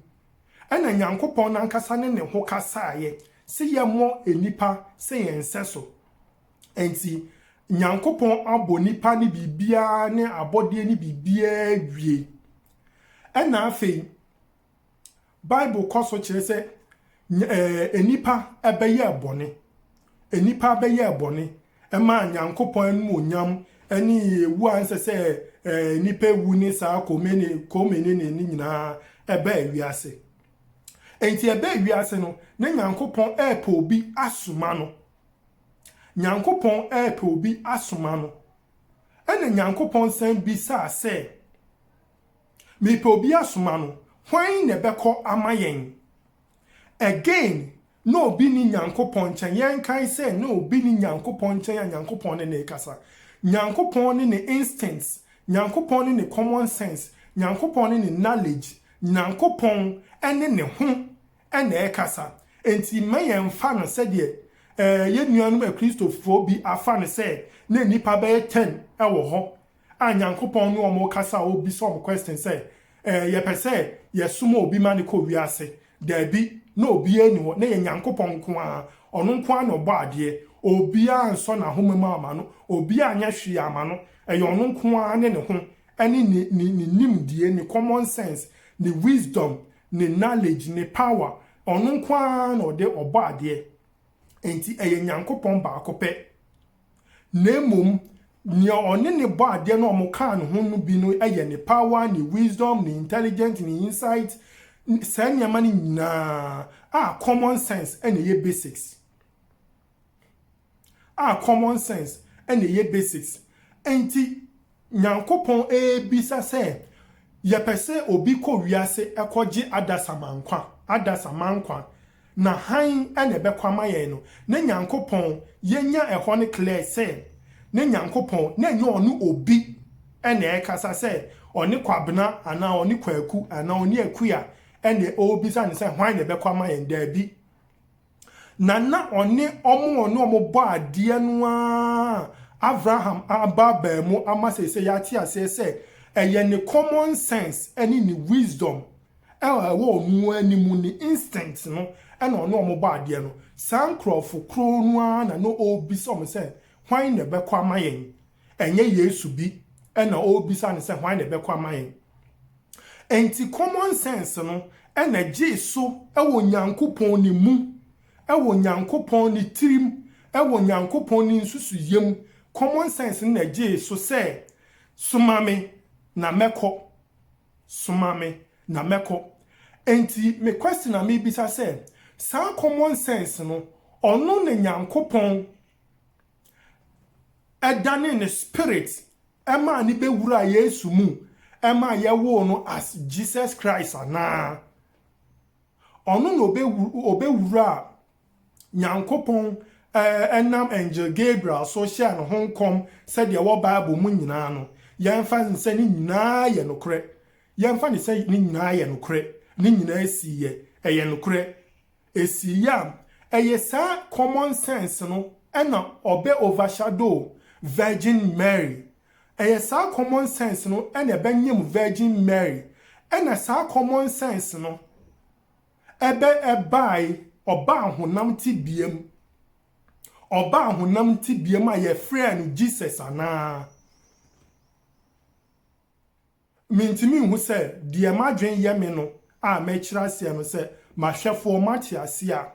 ena nyankopon na ankasa ne ho kasa ye se ye mo enipa se yenseso enti nyankopon abo nipa ni bibia ne abode ni bibia wie ena afei Bible koso kire se enipa ebeye abone enipa beye abone ema nyankopon mu onyam eni ewu anse se nipa ewu ni sa komeni ni nyina ebe awiase enti ebe awiase no na nyankopon epa obi asoma no nyankopon epa obi asoma no ena nyankopon san bi sa se me pe obi asoma no hwan ne beko amayen again no obi ni nyankopon chen yen kai se no obi ni nyankopon chen ya nyankopon ne kasa nyankopon ne instincts nyankopon ne common sense nyankopon ne knowledge nyankopon ene ne ho ene kasa enti mayen fa no se de ye nuanu e Christopher bi afa ne se na nipa be 10 ewo ho anyankopon no omo kasa obi so omo question say ye pese ye sumo obi ma ne ko wiase da bi no obi ani wo na ye nyankopon ko a ono nko a no bo ade obi a nso na homema ama no obi anya hwe ama no e ono nko a ne ho ani ni nimdie ni common sense ni wisdom ni knowledge ni power ono nko a no de obo ade enti eye nyankopon ba akopɛ nemum ni one ne bo ade no omo kan ho no bi no eye ni power ni wisdom ni intelligence ni insight sanya mani nyina common sense ene ye basics common sense ene ye basics enti nyankopon bisa se yepese obi ko wiase ekoje adasamankwa na han ene bekwama ye no ne nyankopon yenya eho ne clear say ne nyankopon na enye onu obi ene ekasa say oni kwabena ana oni kwaku ana oni akuya ene obi sa ne say hwan ne bekwama ye ndabi na oni omo bo ade no a Abraham ababa mu amasese yati asese eye ne common sense ene ni wisdom wo nu animu ni instinct no ene omo bo ade no sankrofo kro nu na no obi som se hwan ne bekwa mayen enye Yesu bi ene obi sa ne se hwan ne bekwa mayen enti common sense no ene Jesu ewo Nyankopon ni mu ewo Nyankopon ni tirim ewo Nyankopon ni nsusu yem common sense na Jesu se sumame na meko enti me question na me bisa se sa common sense no ono ne Nyankopon edane ne spirit ema ni bewura Yesu mu ema ye wo no as Jesus Christ ana ono no obewura Nyankopon enam angel Gabriel so share no honkom said ye wo Bible mu nyina no yemfa nse ni nyina ye no kre yemfa ni se ni nyina ye no kre ni nyina esiye eye no kre esiya eye sa common sense no ena obe overshadow Virgin Mary eye sa common sense no ena benyem Virgin Mary ena sa common sense no ebe ebai oba honam tibiem a ye friend Jesus ana mintimi hu se de madwen ye me no a mechira se no se mahwefo mati ase a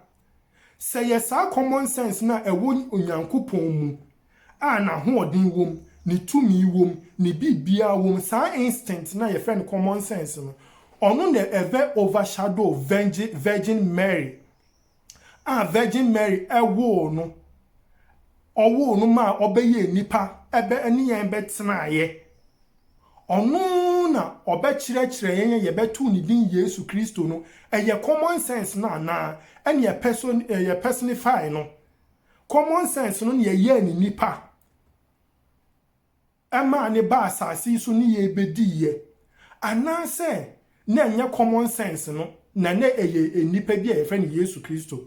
se ye sa common sense na ewo Onyankopon mu a na hoodin wom ni tumi wom ni bibia wom sa instinct na ye friend common sense no ono na eve overshadow Virgin Mary Virgin Mary ewo no owo no ma obeye nipa ebe eni yen betena ye onu na obekire yen ye betu ni din Yesu Kristo no eye common sense na eni ye personify no common sense no ye ni nipa ema ne ba asasi so ni ye bedi ye anase na enye common sense no na eye nipa bi ye friend Yesu Kristo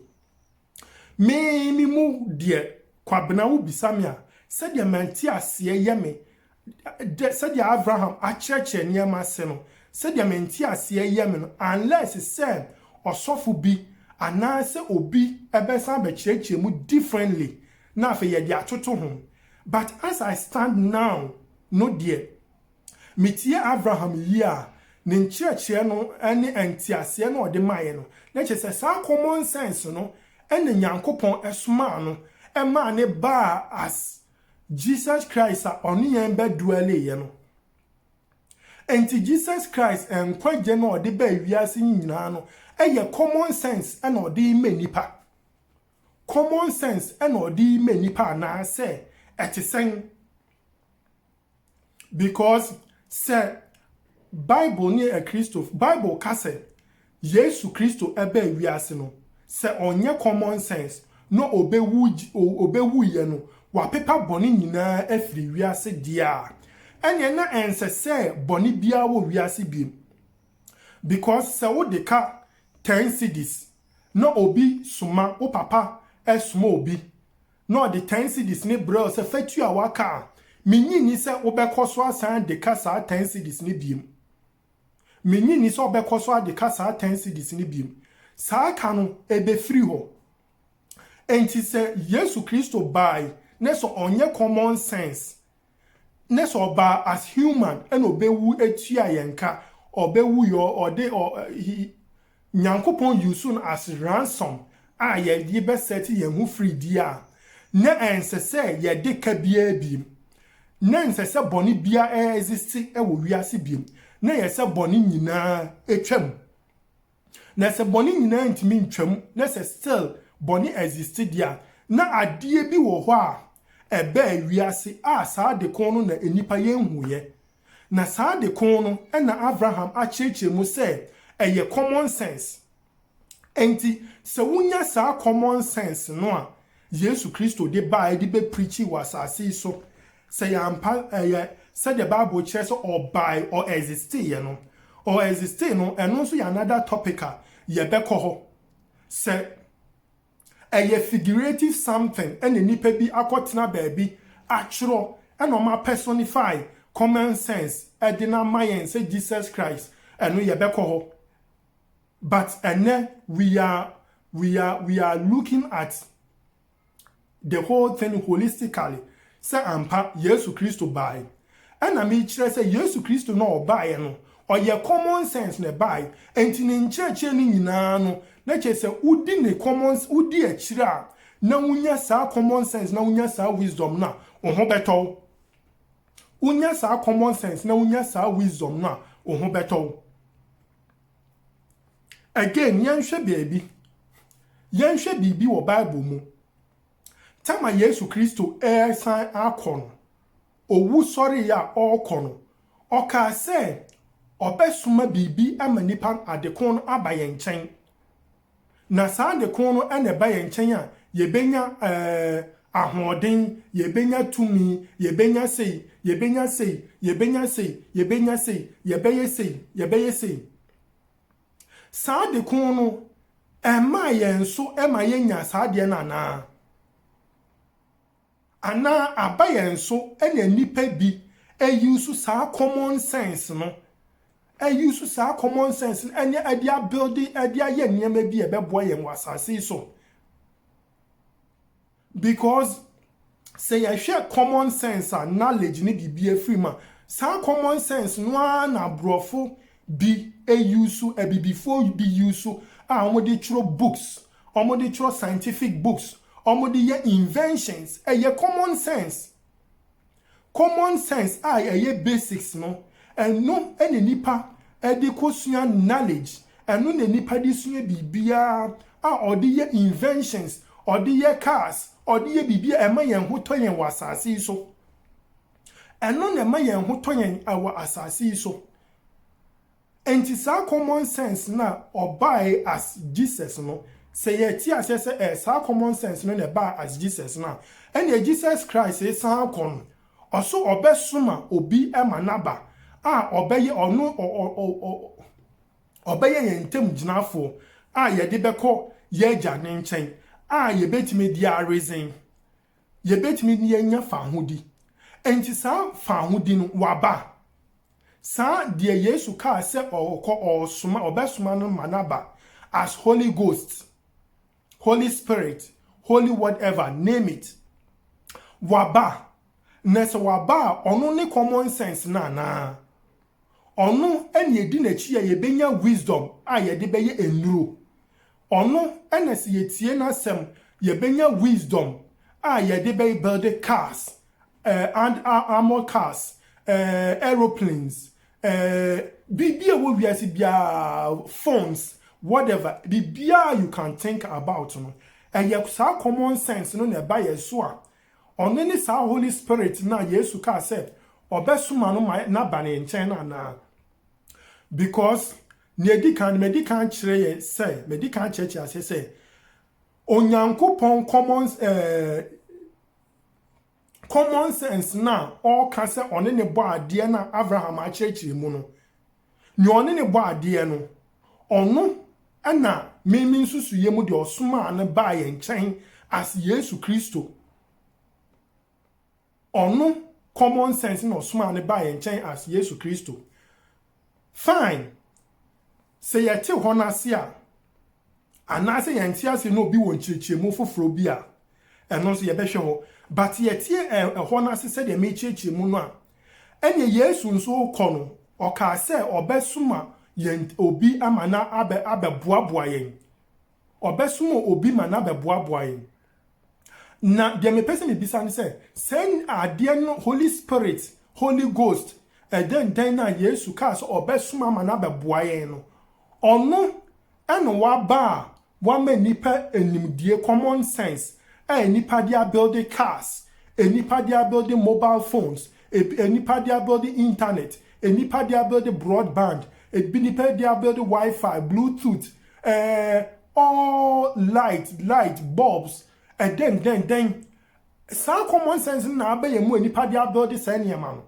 me mu de kwabena wo bisamia said ya manti ase yeme said ya Abraham acheche niam ase no said ya manti ase yeme no unless say osofu bi anase obi ebesa be cheche mu differently na fe ye de atoto ho but as I stand now no dear metie Abraham yi a ne ncheche no ene anti ase no de maye no na chese sa common sense no ene Nyankopon esuma no ema ne ba as Jesus Christ oni yen be dwele ye no enti Jesus Christ enkwaje no ode ba wiase nyina no eye common sense ena ode menipa common sense ena ode menipa na say etisen because say Bible ni a Christoph Bible kase Yesu Kristo ebe wiase no say onye common sense no obewu ye no wa pepa boni nyina afiri wiase dia enye na ensese boni bia wo wiase bi because se wo de ka 10 cedis no obi suma wo papa esuma obi no de 10 cedis ne bro se fatu a waka menyi ni se wo bekoso asan de ka sa 10 cedis ne biem menyi ni se wo bekoso de ka sa 10 cedis ne biem sa ka no ebe free ho enti se Yesu Kristo bai neso onye common sense neso ba as human en obewu etua yenka obewu yo ode Nyankopon yusun as ransom a ye di be set yen hu free dia na ensese ye de ka bia bi na ensese boni bia exist ewo wiase bi na ye se boni nyina etwam na se boni nyina ntimi ntwam na se still boni exist dia na adie bi wo ho a ebe wiase a saa de kon no na enipa yenhuye na saa de kon no na Abraham akyerɛkyerɛ mu sɛ ɛyɛ common sense enti sɛ wonya saa common sense no a Yesu Kristo de ba de be preachi wɔ asase so sɛ yampa ɛyɛ sɛ the Bible kyerɛ sɛ or by or exist no or exist no ɛno nso yɛ another topic a yɛbɛkɔ hɔ sɛ ɛyɛ figurative something ɛna nipa bi akɔtena baabi atwerɛ ɛna ɔma personify common sense ɛde na mayen sɛ Jesus Christ ɛno yɛbɛkɔ hɔ but ɛnɛ we are looking at the whole thing holistically sɛ ampa Yesu Kristo bae ɛna me kyerɛ sɛ Yesu Kristo na ɔbae no ɔyɛ common sense na bae enti ne nkyerɛkyerɛ no nyinaa no na kyerɛ sɛ udi ne common udi akyire a na wonya saa common sense na wonya saa wisdom na wo ho bɛtɔ wonya saa common sense na wonya saa wisdom na wo ho bɛtɔ again yɛnhwɛ biribi wɔ Bible mu tama Yesu Kristo ɛsan akɔ no owu sɔre ya ɔkɔ no ɔka sɛ ɔbɛsoma biribi ama nipa adekon no aba yɛn nkyɛn na saa adekon no ɛna ba yɛn nkyɛn a yɛbɛnya ahoɔden yɛbɛnya tumi yɛbɛnya sei yɛbɛnya sei saa adekon no ɛma yɛn so ɛma yɛnya saa deɛ na ana aba yɛn so ɛna nipa bi use saa common sense no use saa common sense ɛne ɛde build ɛde ayɛ nneɛma bi ɛbɛboa yɛn wɔ asase so because say yɛhwɛ common sense a knowledge ne bibi afiri ma saa common sense no na brofo bi use before bi use a ɔmode tro books ɔmode tro scientific books ɔmode yɛ inventions ɛyɛ common sense a ɛyɛ basics no ɛno ɛne nipa ɛde kosua knowledge ɛno ne nipa de sua bibia a ɔde yɛ inventions ɔde yɛ cars ɔde yɛ bibia ɛma yɛn ho tɔ yɛn wɔ asase so ɛno na ɛma yɛn ho tɔ yɛn wɔ asase so enti saa common sense na ɔbae as Jesus no sɛ yɛti asɛ sɛ saa common sense no na ba as Jesus na ɛna Jesus Christ san akɔ no ɔso ɔbɛsoma obi ɛma naba a ɔbɛyɛ ɔno ɔbɛyɛ yɛn ntam gyinafo a yɛde bɛkɔ yɛgya ne nkyɛn a yɛbɛtumi di arisen yɛbɛtumi ni yɛnya fahodi enti saa fahodi no waba saa deɛ Yesu kaa sɛ ɔbɛsoma no manaba as Holy Ghost Holy Spirit Holy whatever name it waba nese waba ɔno ne common sense na ɔno ɛne edi n'akyi a yɛbɛnya wisdom a yɛde bɛyɛ enuro ɔno ɛna sɛ yɛtie n'asɛm yɛbɛnya wisdom a yɛde bɛyɛ build cars and armor cars aeroplanes bibia wo wiase bia phones whatever bibia you can think about no ɛyɛ saa common sense no na ɛba yɛ so a ɔno ne saa Holy Spirit na Yesu ka sɛ ɔbɛsoma no na ba ne nkyɛn na because medikan kyerɛ yɛ sɛ medikan kyerɛ asɛ sɛ onyankopɔn common sense na ɔka sɛ ɔne ne bɔ adeɛ na Abraham akyerɛkyerɛ mu no ne ɔne ne bɔ adeɛ no ɔno ɛna mimi nsusu yɛ mu de ɔsoma ne ba yɛ nkyɛn as Yesu Kristo ɔno common sense na ɔsoma ne ba yɛ nkyɛn as Yesu Kristo fine sɛ yɛte hɔ na se a anaasɛ yɛnte ase na obi wɔ nkyerɛkyerɛ mu foforo bi a ɛno nso yɛbɛhwɛ hɔ but yɛte hɔ na se sɛ deɛ mekyerɛkyerɛ mu no a ɛne Yesu nso kɔ no ɔkaa sɛ ɔbɛsoma yɛn obi ama na abɛboaboa yɛn ɔbɛsoma obi ma na abɛboaboa yɛn na deɛ mepɛ sɛ mebisa ne sɛ sɛ adeɛ no Holy Spirit Holy Ghost ɛdɛn na Yesu kaa sɛ ɔbɛsoma ma na abɛboa yɛn no ɔno ɛna waba a wama nipa enimdie common sense nipa dia build cars nipa dia build mobile phones nipa dia build internet enipa dia build broadband, enipa dia build Wi-Fi, Bluetooth, all light bulbs, and then sa common sense na abaye mu enipa dia build say niema no.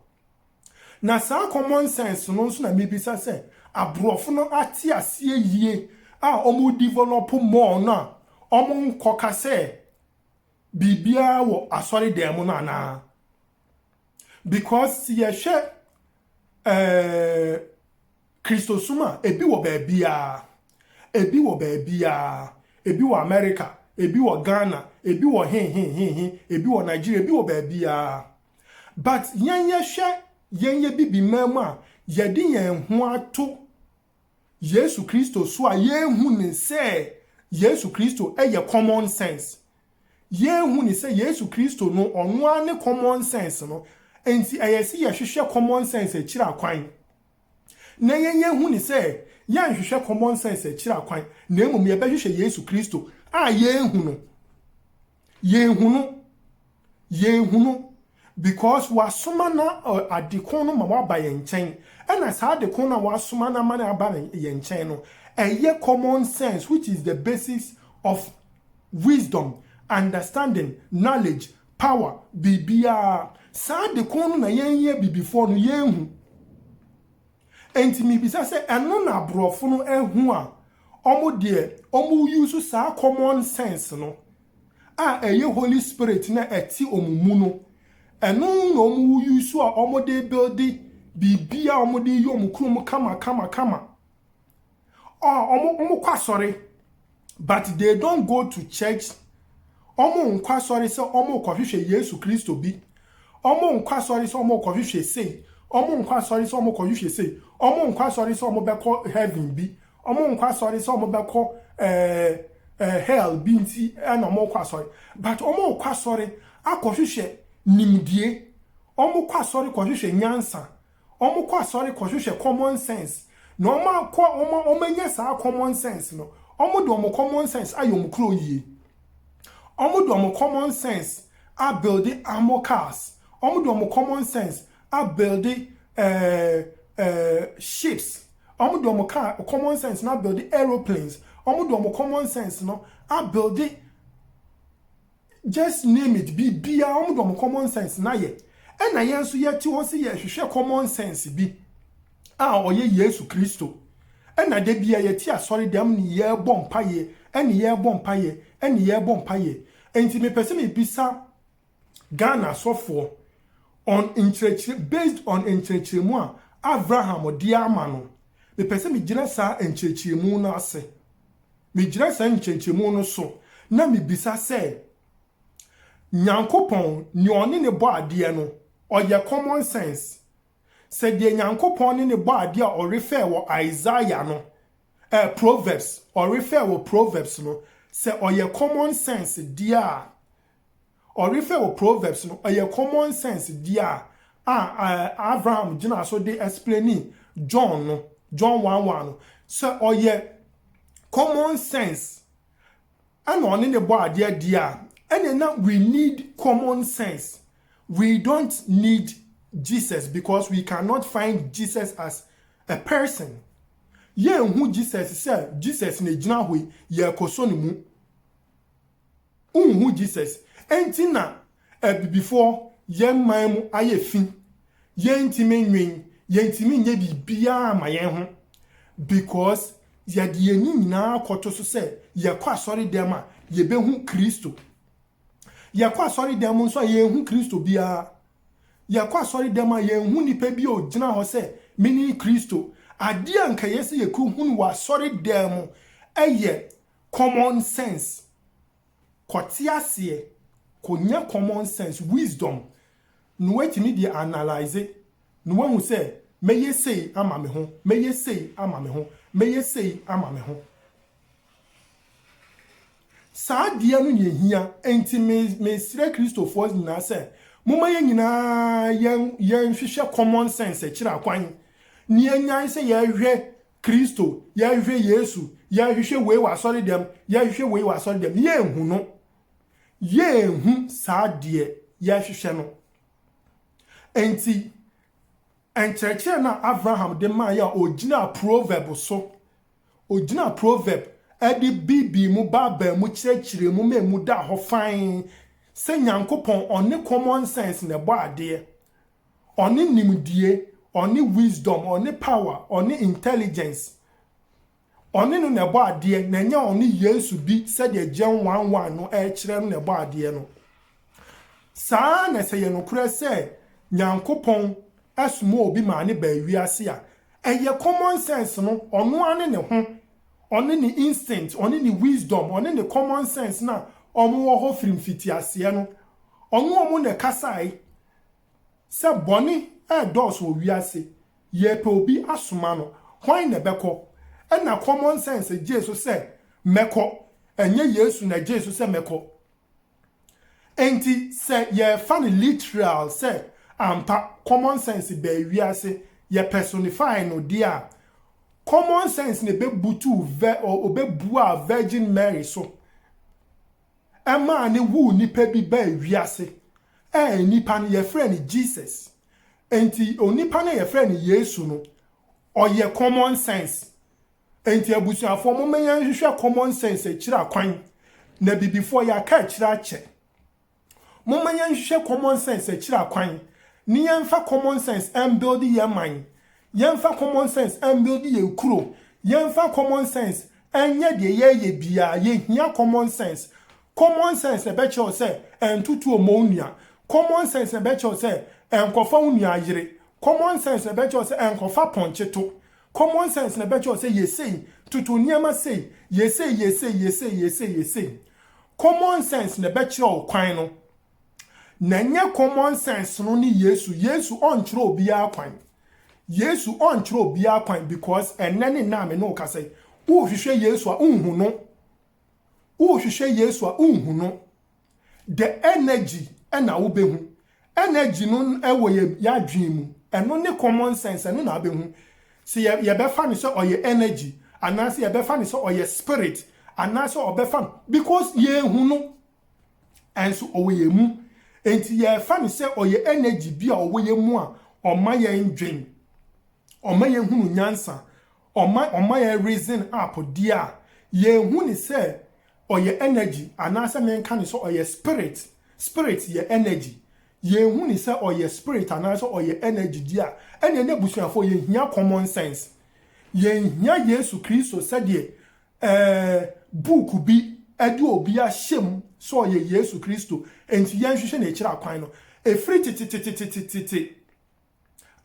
Na sa common sense no nso na mebisa say abrofo no ate ase yie a omu develop more na omu nkoka say bibia wo asori dem no ana. Because ye hwe Christosuma ebi wo baabia, ebi wo America, ebi wo Ghana, ebi wo ebi wo Nigeria, ebi wo baabia. But yenye bibi mema yedi yen ho ato Yesu Kristo so a yenhu ne se Yesu Kristo eye common sense. Yenhu ne se Yesu Kristo no ono ane common sense no. Enti ayesi ye hwehwe common sense e kira kwan. Na yenhu ne se yan hwehwe common sense e kira kwan. Na emum ye behwehwe Yesu Kristo a yenhu no because wasoma na adekon no mama ba ye nchen ena sa adekon na wasoma na mana aba ye nchen no eye common sense which is the basis of wisdom, understanding, knowledge, power, bibia sa adekon no na yenye bibifo no yenhu enti mi bisa se eno na brofo no ehu a omo use sa common sense no a eye Holy Spirit na eti omumu no eno no omu use a omo de build bibia omo de yo omukrum kama omo kwasori but they don't go to church. Omo nkwasori se omo kohwehwe Yesu Kristo bi, omo nkwasori se omo kohwehwe sei, omo nkwasori se omo kohwehwe sei, omo nkwasori se omo beko heaven bi, omo nkwasori se omo beko hell bi nti na omo kwasori. But omo kwasori akohwehwe nimdie, omo kwasori kohwehwe nyansa, omo kwasori kohwehwe common sense. No omo nya sa common sense no. Omo do omo common sense ayom kro yie. Omo do omo common sense a building armor cars. Omo do omo common sense a building ships. Omo do omo common sense na building aeroplanes. Omo do omo common sense no a building just name it bia omo do omo common sense na ye. E na ye nso ye ti ho se ye hwehwe common sense bi a oye Yesu Kristo. Ena de bia ye ti asori dem ni ye bompaye, eni ye bompaye. Enti me pese me bisa Ghana sofo on based on interchemu a Abraham odi ama no. Me pese me gina sa interchemu no ase. Me gina sa interchemu no so na me bisa se Nyankopon ni oni ne bo ade no oye common sense. Se de Nyankopon ne bo ade a o refer wo Isaiah no Proverbs or refer wo Proverbs no se oye common sense dia or refer wo Proverbs no oye common sense dia Abraham gina so de explaining John 1:1 no se oye common sense and on in the bo ade dia and now we need common sense. We don't need Jesus because we cannot find Jesus as a person. Ye who Jesus say Jesus ne gina hoi ye koso ne mu. Who Jesus entina before ye man mu aye fin. Ye ntime nwen, ye ntime nye bibia ma ye ho because ye de ye nyina akoto so say ye kwa sorry dem a ye be hu Kristo. Ye kwa sorry dem nso ye hu Kristo bia. Ye kwa sorry dem a ye hu nipa bi o gina ho say mini Kristo. Ade anka yesi ye ku hu wa sorry dem eye common sense. Kotiasie konya common sense wisdom. No wetimi dey analyze. No one who say meye say ama me ho, meye say ama me ho, meye say ama me ho. Sa dia no ye hia enti me sire Christopher na say moma ye nyina yen hwehwe common sense e kira kwan ni anyan say ye hwe Kristo ye hwe Yesu ye hwe we wa sorry dem ye hwe we wa sorry dem ye hu no ye hu sa de ye hwehwe no enti and churchill na Abraham de maya original proverb so original proverb edi bibi mu baba mu chirechire mu me mu da ho fine se nyankopon one common sense na bo ade one nimdie one wisdom one power one intelligence one no na bo ade na nya one Yesu bi se de John 1:1 no kire no na bo ade no saa na se ye no kure se nyankopon asmo obi ma ne ba wiase a eye common sense no ono ane ne ho ono ni instinct ono ni wisdom ono ni common sense na omo wo ho firi mfitiase no ono ne kasai se boni dos wo wiase ye pe obi asoma no hwan ne beko na common sense Jesus se meko enye Yesu na Jesus se meko enti se ye fan literal se ampa common sense be wiase ye personify no dia common sense ne be butu obebua Virgin Mary so ema ne wu nipa bi be wiase nipa ne ye friend Jesus enti onipa ne ye friend Yesu no oye common sense enti abusuafo mo menyan hwehwe common sense kira kwan na bibifo ya ka kira che mo menyan hwehwe common sense kira kwan ni yemfa common sense and build your mind yemfa common sense and build your kuro yemfa common sense and ye bia ye hia common sense e be che o se entutu omonia common sense e be che o se enkofa unia yire common sense e be che o se enkofa poncheto common sense e be che o se yesei tutu niama sei yesei common sense ne be che o kwan no Nanya common sense no ni Yesu onchro obia kwan. Yesu onchro obia kwan because enene na me no ka say wo hwehwe Yesu a unhu no. Wo hwehwe Yesu a unhu no. The energy na wo behu. Energy no ewo ya dwen mu. Eno ne common sense eno na behu. Se ye be fa ni so oye energy anase ye be fa ni so oye spirit anase obefa because ye hu no. Enso owe mu enti ye fa ni se oye energy bia owo ye mu a oma ye ndwen oma ye hunu nyansa oma ye reason up dia ye hu ni se oye energy anase men kan so oye spirit ye energy ye hu ni se oye spirit anase oye energy dia ene ne busuafo ye hia common sense ye hia Yesu Kristo se de book bi edu obi a shem so ye Yesu Kristo enti yan hwehwe na kira kwan no efri titititititi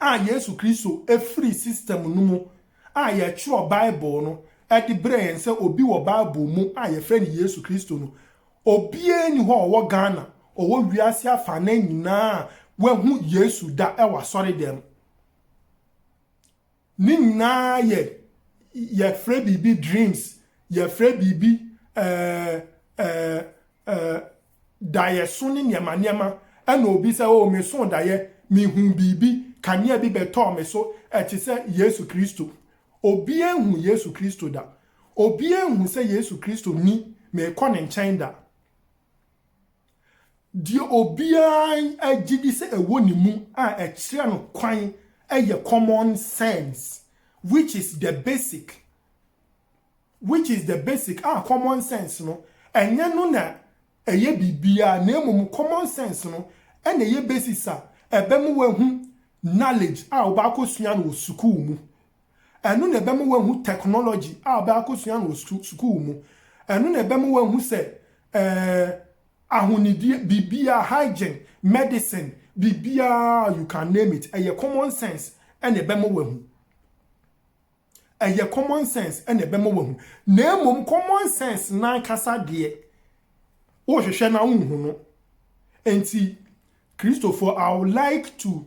a Yesu Kristo efri system no mu a ye kiro Bible no edi brain se obi wo Bible mu a ye friend Yesu Kristo no obi eni ho wo Ghana owo wiase afa na nyina wahu Yesu da ewa sori dem ni na ye free bibi dreams ye free bibi daye suni niema ena obi se o me so daye mi hu bibi kanea bi beto me so eti se Yesu Kristo obi ehu Yesu Kristo da obi ehu se Yesu Kristo ni me ko ne nchen da di obi agidi se ewo ni mu a ekire no kwan eye common sense which is the basic common sense no enye no na eye bibia na emum common sense no ene ye basis a ebemu wahu knowledge a oba akosua no school mu enu na ebemu wahu technology a oba akosua no school mu enu na ebemu wahu se ahunidi bibia hygiene medicine bibia you can name it eye common sense ene ebemu wahu eye common sense ene ebemu wahu na emum common sense na kasa de o hwehwe na unhu no enti Christopher I would like to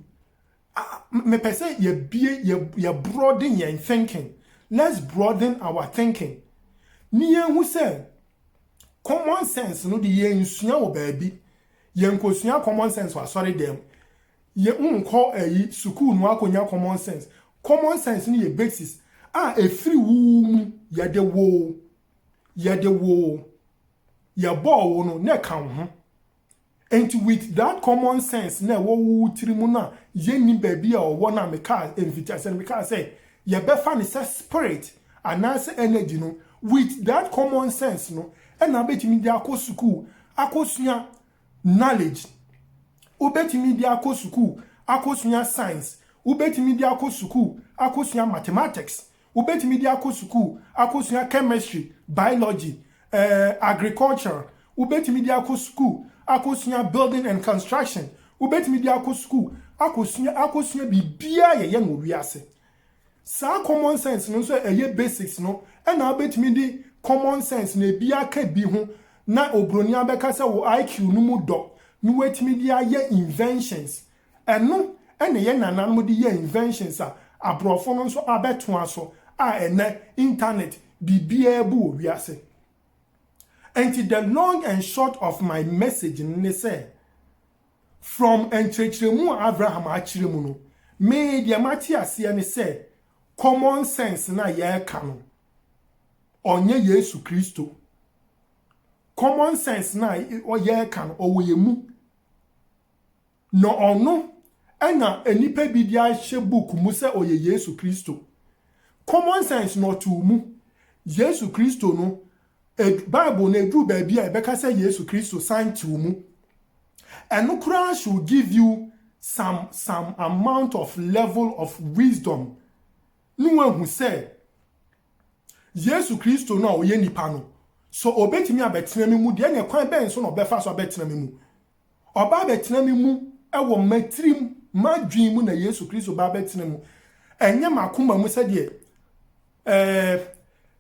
me pese ye broaden your thinking. Let's broaden our thinking. Ni hu say common sense no de ye nsua wo baabi ye nkosua common sense wa sorry dem ye unko school no akonya common sense ni ye basis efiri wu mu ye de wo ye ball no na ka ho And with that common sense, na wo tirimuna ye ni baby a wo na me car invitation me car say ye be fa ni say spirit and say energy no with that common sense no e na betimi dia akọ school akosua knowledge ubetimi dia akọ school akosua science ubetimi dia akọ school akosua mathematics ubetimi dia akọ school akosua chemistry biology agriculture ubetimi dia akọ school akosua building and construction ubetimi dia akọ school akosua bibia ye no wiase sa common sense no so eye basics no e na ubetimi di common sense na bia ka bi ho na obroni abeka se wo IQ no mu do no wetimi dia ye inventions eno ene ye nananum di ye inventions a abrofo no so abeto aso a ene internet bibia bu wiase. And the long and short of my message ne say from enchechemu Abraham achiremu no me dia mati ase ne say common sense na ye ka no onye Yesu Kristo common sense na o ye ka no owoyemu no ono ena enipa bi dia hye book mu say oye Yesu Kristo common sense no to mu Yesu Kristo no Bible na edu ba bia e beka say Yesu Kristo san to mu and no kra should give you some amount of level of wisdom no one who say Yesu Kristo na oye nipa no so obetimi abetena mi mu de na kwan ben so na obefa so abetena mi mu oba abetena mi mu e wo matrim madwin mu na Yesu Kristo ba abetena mu enye makoma mu se de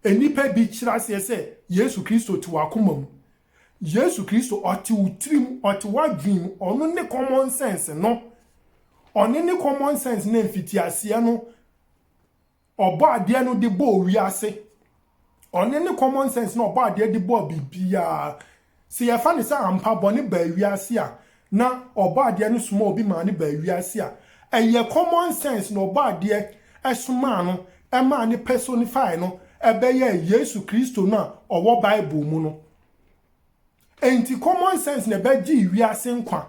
enipa bi kirase se Yesu Kristo ti wakoma mu Yesu Kristo oti utrim oti wadwin ono ne common sense no ono ne common sense na mfitiase no obo ade no de bo wiase ono ne common sense no obo ade de bo bibia se ye fa ne sa ampa bone ba wiase a na obo ade no suma obi ma ne ba wiase a eye common sense no obo ade esuma no e ma ne personify no ebeye Yesu Kristo na owo Bible mu no enti common sense na be gi wiase nkwa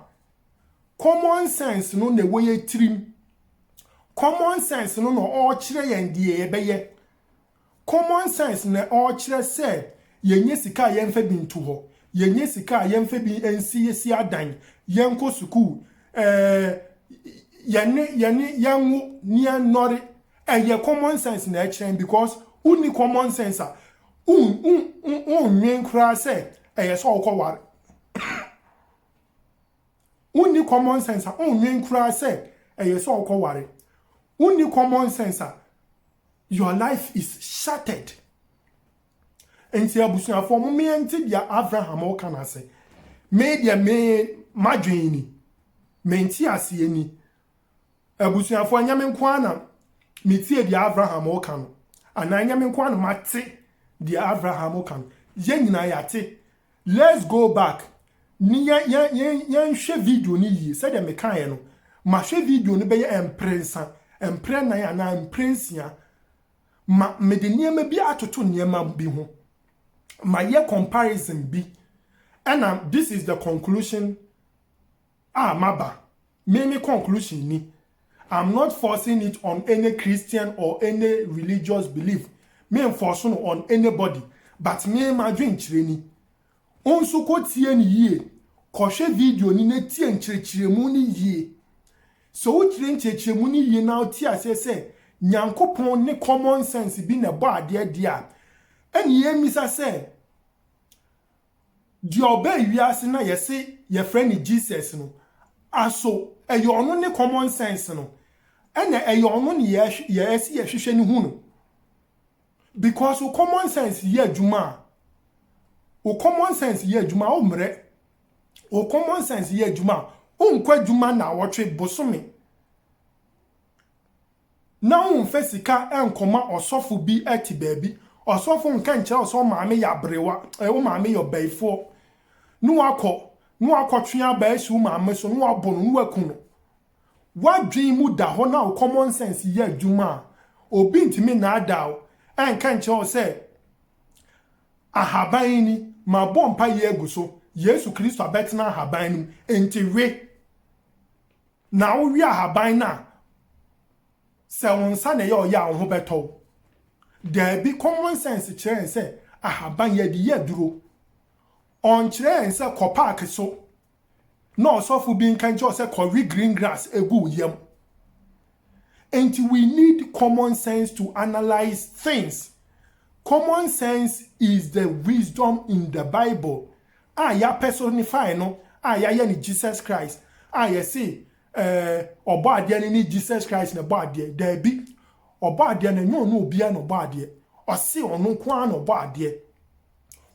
common sense no na we trim common sense no o kire yen die ebeye common sense na o kire se yenye sika yemfa bi ntu ho yenye sika yemfa bi ensi adan yenko school yenne yanwo ni anore eye common sense na kire because uni common sense a nwen kra se eye so okoware uni common sense a nwen kra se eye so okoware uni common sense a your life is shattered enti abusuafo mo me enti dia Abraham o kana se me dia me madwini me enti ase ni abusuafo anyame nkwa na me tie dia Abraham o kana ananya me nkwa na mate dia Abraham o kana ye nyina yate let's go back ni yan hwe video ni yi se de me kan ye no ma hwe video no be ye emprensa empren na ya na emprensia ma me de niema bi atoto niema bi ho ma ye comparison bi and this is the conclusion maba me conclusion ni I'm not forcing it on any Christian or any religious belief me enforcing on anybody but me ma dwen kire ni onso ko tie ni yie ko hwe video ni na tie nkirekiremu ni yie so wo kire nkirekiremu ni yie na tie asese nyankopon ne common sense bi na ba ade dia eni yemisa se di oba wiase na yese ye friend Jesus no aso eyo ono ne common sense no ena eyo ono ne ye hwehwe ni hu no because common sense ye adwuma o common sense ye adwuma o mre o common sense ye adwuma o nkwa adwuma na wotwe bosome na on fesika enkoma osofo bi ati baabi osofo nka nche oso maame ya brewa o maame yo baifo nu akotwe abaashi o maame so nu abono nu akuno wadwen mu da ho na o common sense ye adwuma obi ntimi na adaw enka nche o se ahaban ni ma bompa ye aguso Yesu Kristo abetena haban num enti we na wo wi haban na se wonsa na ye oya wo ho beto there be common sense kire se ahaban ye de ye duro on kire se ko park so no sofu bi nkan jo se ko green grass egu yam. And we need common sense to analyze things. Common sense is the wisdom in the Bible. Ya personify no. Ya ni Jesus Christ. Ya say oba ade ni Jesus Christ na ba ade. There be oba ade na no bia no ba ade. O say ono kwa no ba ade.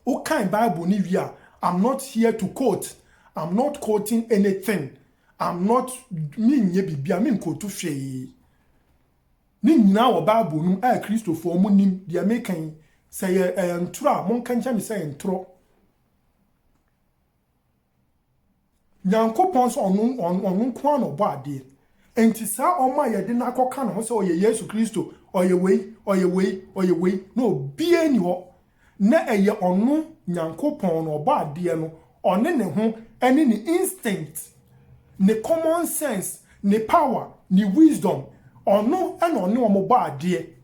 O kan Bible ni wi a, I'm not here to quote. I'm not quoting anything. I'm not me nye bibia me nkotu hwe. Ni nyina wo Bible num a Christopher mu nim de amekan say ntro a mon kan chame say ntro. Nyankopon so onu kwa no bo ade. Enti sa oma ye de na akoka no so oye Yesu Kristo oye wei no bie ni ho na eye onu Nyankopon no bo ade no one ne ho ene ni instinct ne common sense ne power ne wisdom ono ena one omobo ade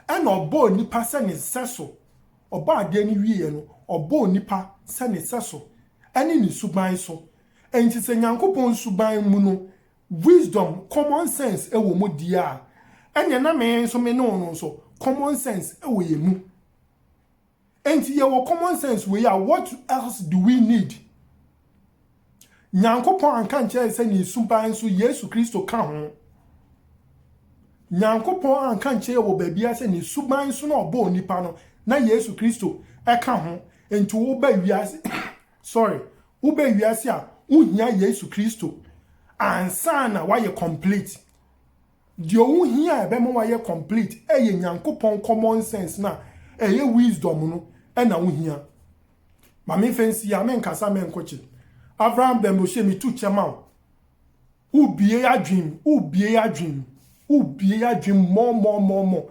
ena obo nipa se ne seso obo ade ni wiye no obo nipa se ne seso ene ni suban so enti se Nyankopon suban mu no wisdom common sense ewo mu dia enya na me so me no so common sense ewo ye mu enti ye wo common sense we ya what else do we need Nyankopon anka nche se ni suban so Yesu Kristo ka ho Nyankopon anka nche wo babia se ni suban so na obo nipa no na Yesu Kristo e ka ho enti wo ba wiase sorry wo ba wiase a uhia Yesu Kristo ansana why complete dio uhia ebe mo why complete eye Nyankopon common sense na eye wisdom no e na uhia ma me fancy ya men kasa men kochi Abraham ben Moshe mi tu chema ubie ya dream more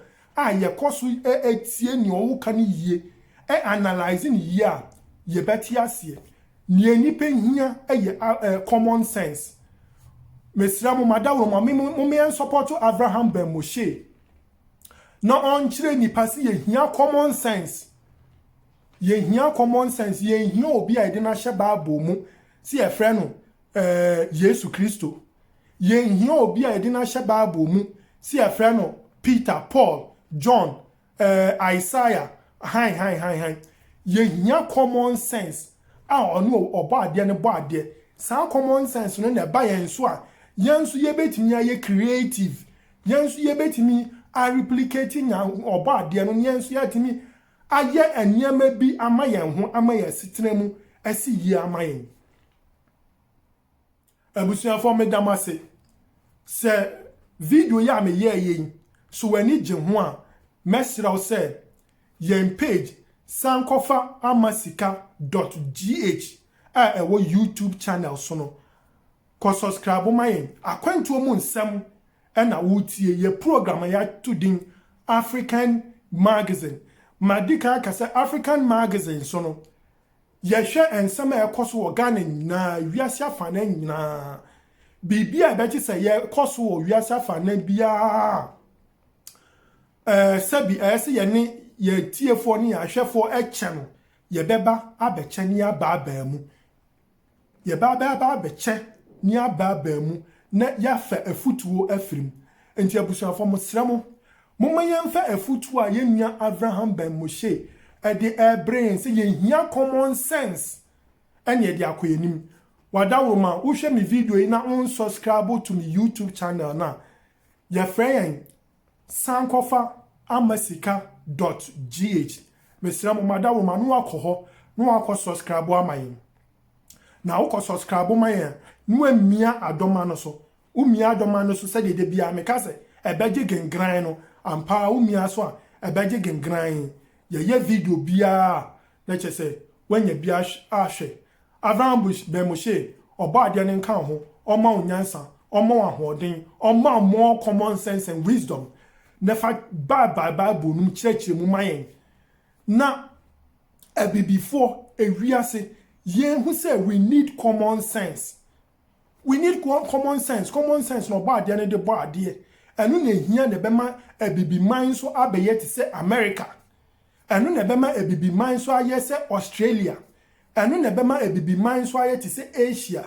ye koso etie ni owo kan yie analyze ni yie a ye beti ase ni enipa hia common sense mesra mo madawo mo me support Abraham ben Moshe na on kire ni pasi ye hia common sense ye hia obi a de na hye Bible mu si e frɛ no Yesu Kristo ye hia obi a de na hye Bible mu si e frɛ no Peter, Paul, John, Isaiah hi ye hia common sense a ono obo ade ne bo ade sa common sense no na ba yen so a yen so ye betimi aye creative yen so ye betimi a replicating obo ade no yen so ye timi aye anyama bi ama yen ho ama ye setena mu asi yi ama yen abusia for me damase se video ya me ye yen so wani je ho a mesra se yen page sankofa amasika.gh ewo YouTube channel so no ko subscribe ma yen akwantu mu nsem na wotie ye program ya tudin African Magazine madika kasa African Magazine so no ye hwe ensem ekoso wo Ghana na wiase afana nyina bibia be ti se ye koso wo wiase afana bia sabi ese ye ni ye tiefo ni ahwefo eche no ye beba abeche ni aba mu ye baba abeche ni aba mu na ya fa afutuo afirim enti abusuafo mo sremo mo yemfa afutuo a ye nua Abraham ben Moshe the brain say ye hia common sense and ye de akoyenim wadawo ma wo hwe me video na on subscribe to me YouTube channel na ye friend sankofa amasika.gh mesra mo madawo ma no akoho no akọ subscribe amayin na wo ko subscribe mayen no amia adoma no so umia adoma no so se de bia me ka se ebeje gengran no ampa umia so a ebeje gengran ye video bia na chese wanya bia ahwe Abraham ben Moshe oba ade ne nkan ho oma onyansa oma ahoden oma more common sense and wisdom never Bible num church mu mayen na before ewiase yen who say we need common sense. We need common sense. Common sense no ba de ne de bo ade. Enu na hia ne bema ebibi man so abeye te say America. Enu na bema ebibi man so aye say Australia. Enu na bema ebibi man so aye te say Asia.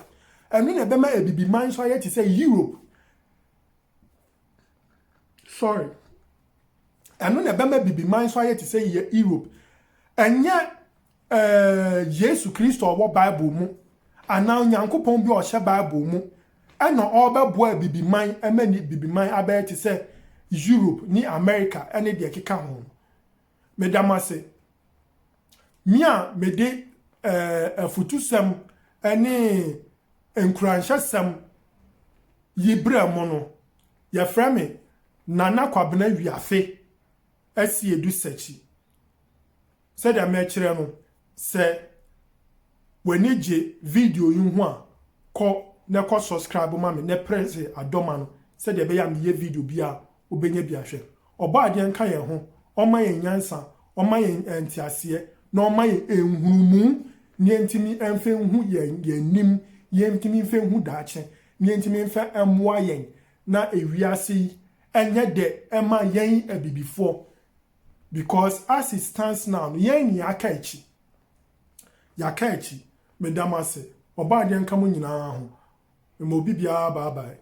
Enu na bema ebibi man so aye te say Europe. Sorry. Enu na bema ebibi man so aye te say Europe. Enya Yesu Kristo owo Bible mu. Ana Nyankopon bi o hye Bible mu. Ena obebo abibiman emani bibiman abaye te say Europe ni America ene de keka ho. Medamase. Mia mede afutusem ene enkuranhyesem yibra mo no. Ye frame Nana Kwabena Wiafe esi edu sechi. Se de me kire no se wani je video yin ho a ko ne ko subscribe ma me ne press adoma no se de be ya me ye video bia obenya bia hwe oba ade nka ye ho oma ye nyansa oma ye entiase na oma ye enhurumu ne ntimi emfe hu ye nim ye ntimi emfe hu daache ne ntimi emfe emwa yen na ewiase enye de ema yen abibifo because as it stands now yen ni akaichi yakaichi medamase oba ade nka mo nyina ho mo bibia bye bye.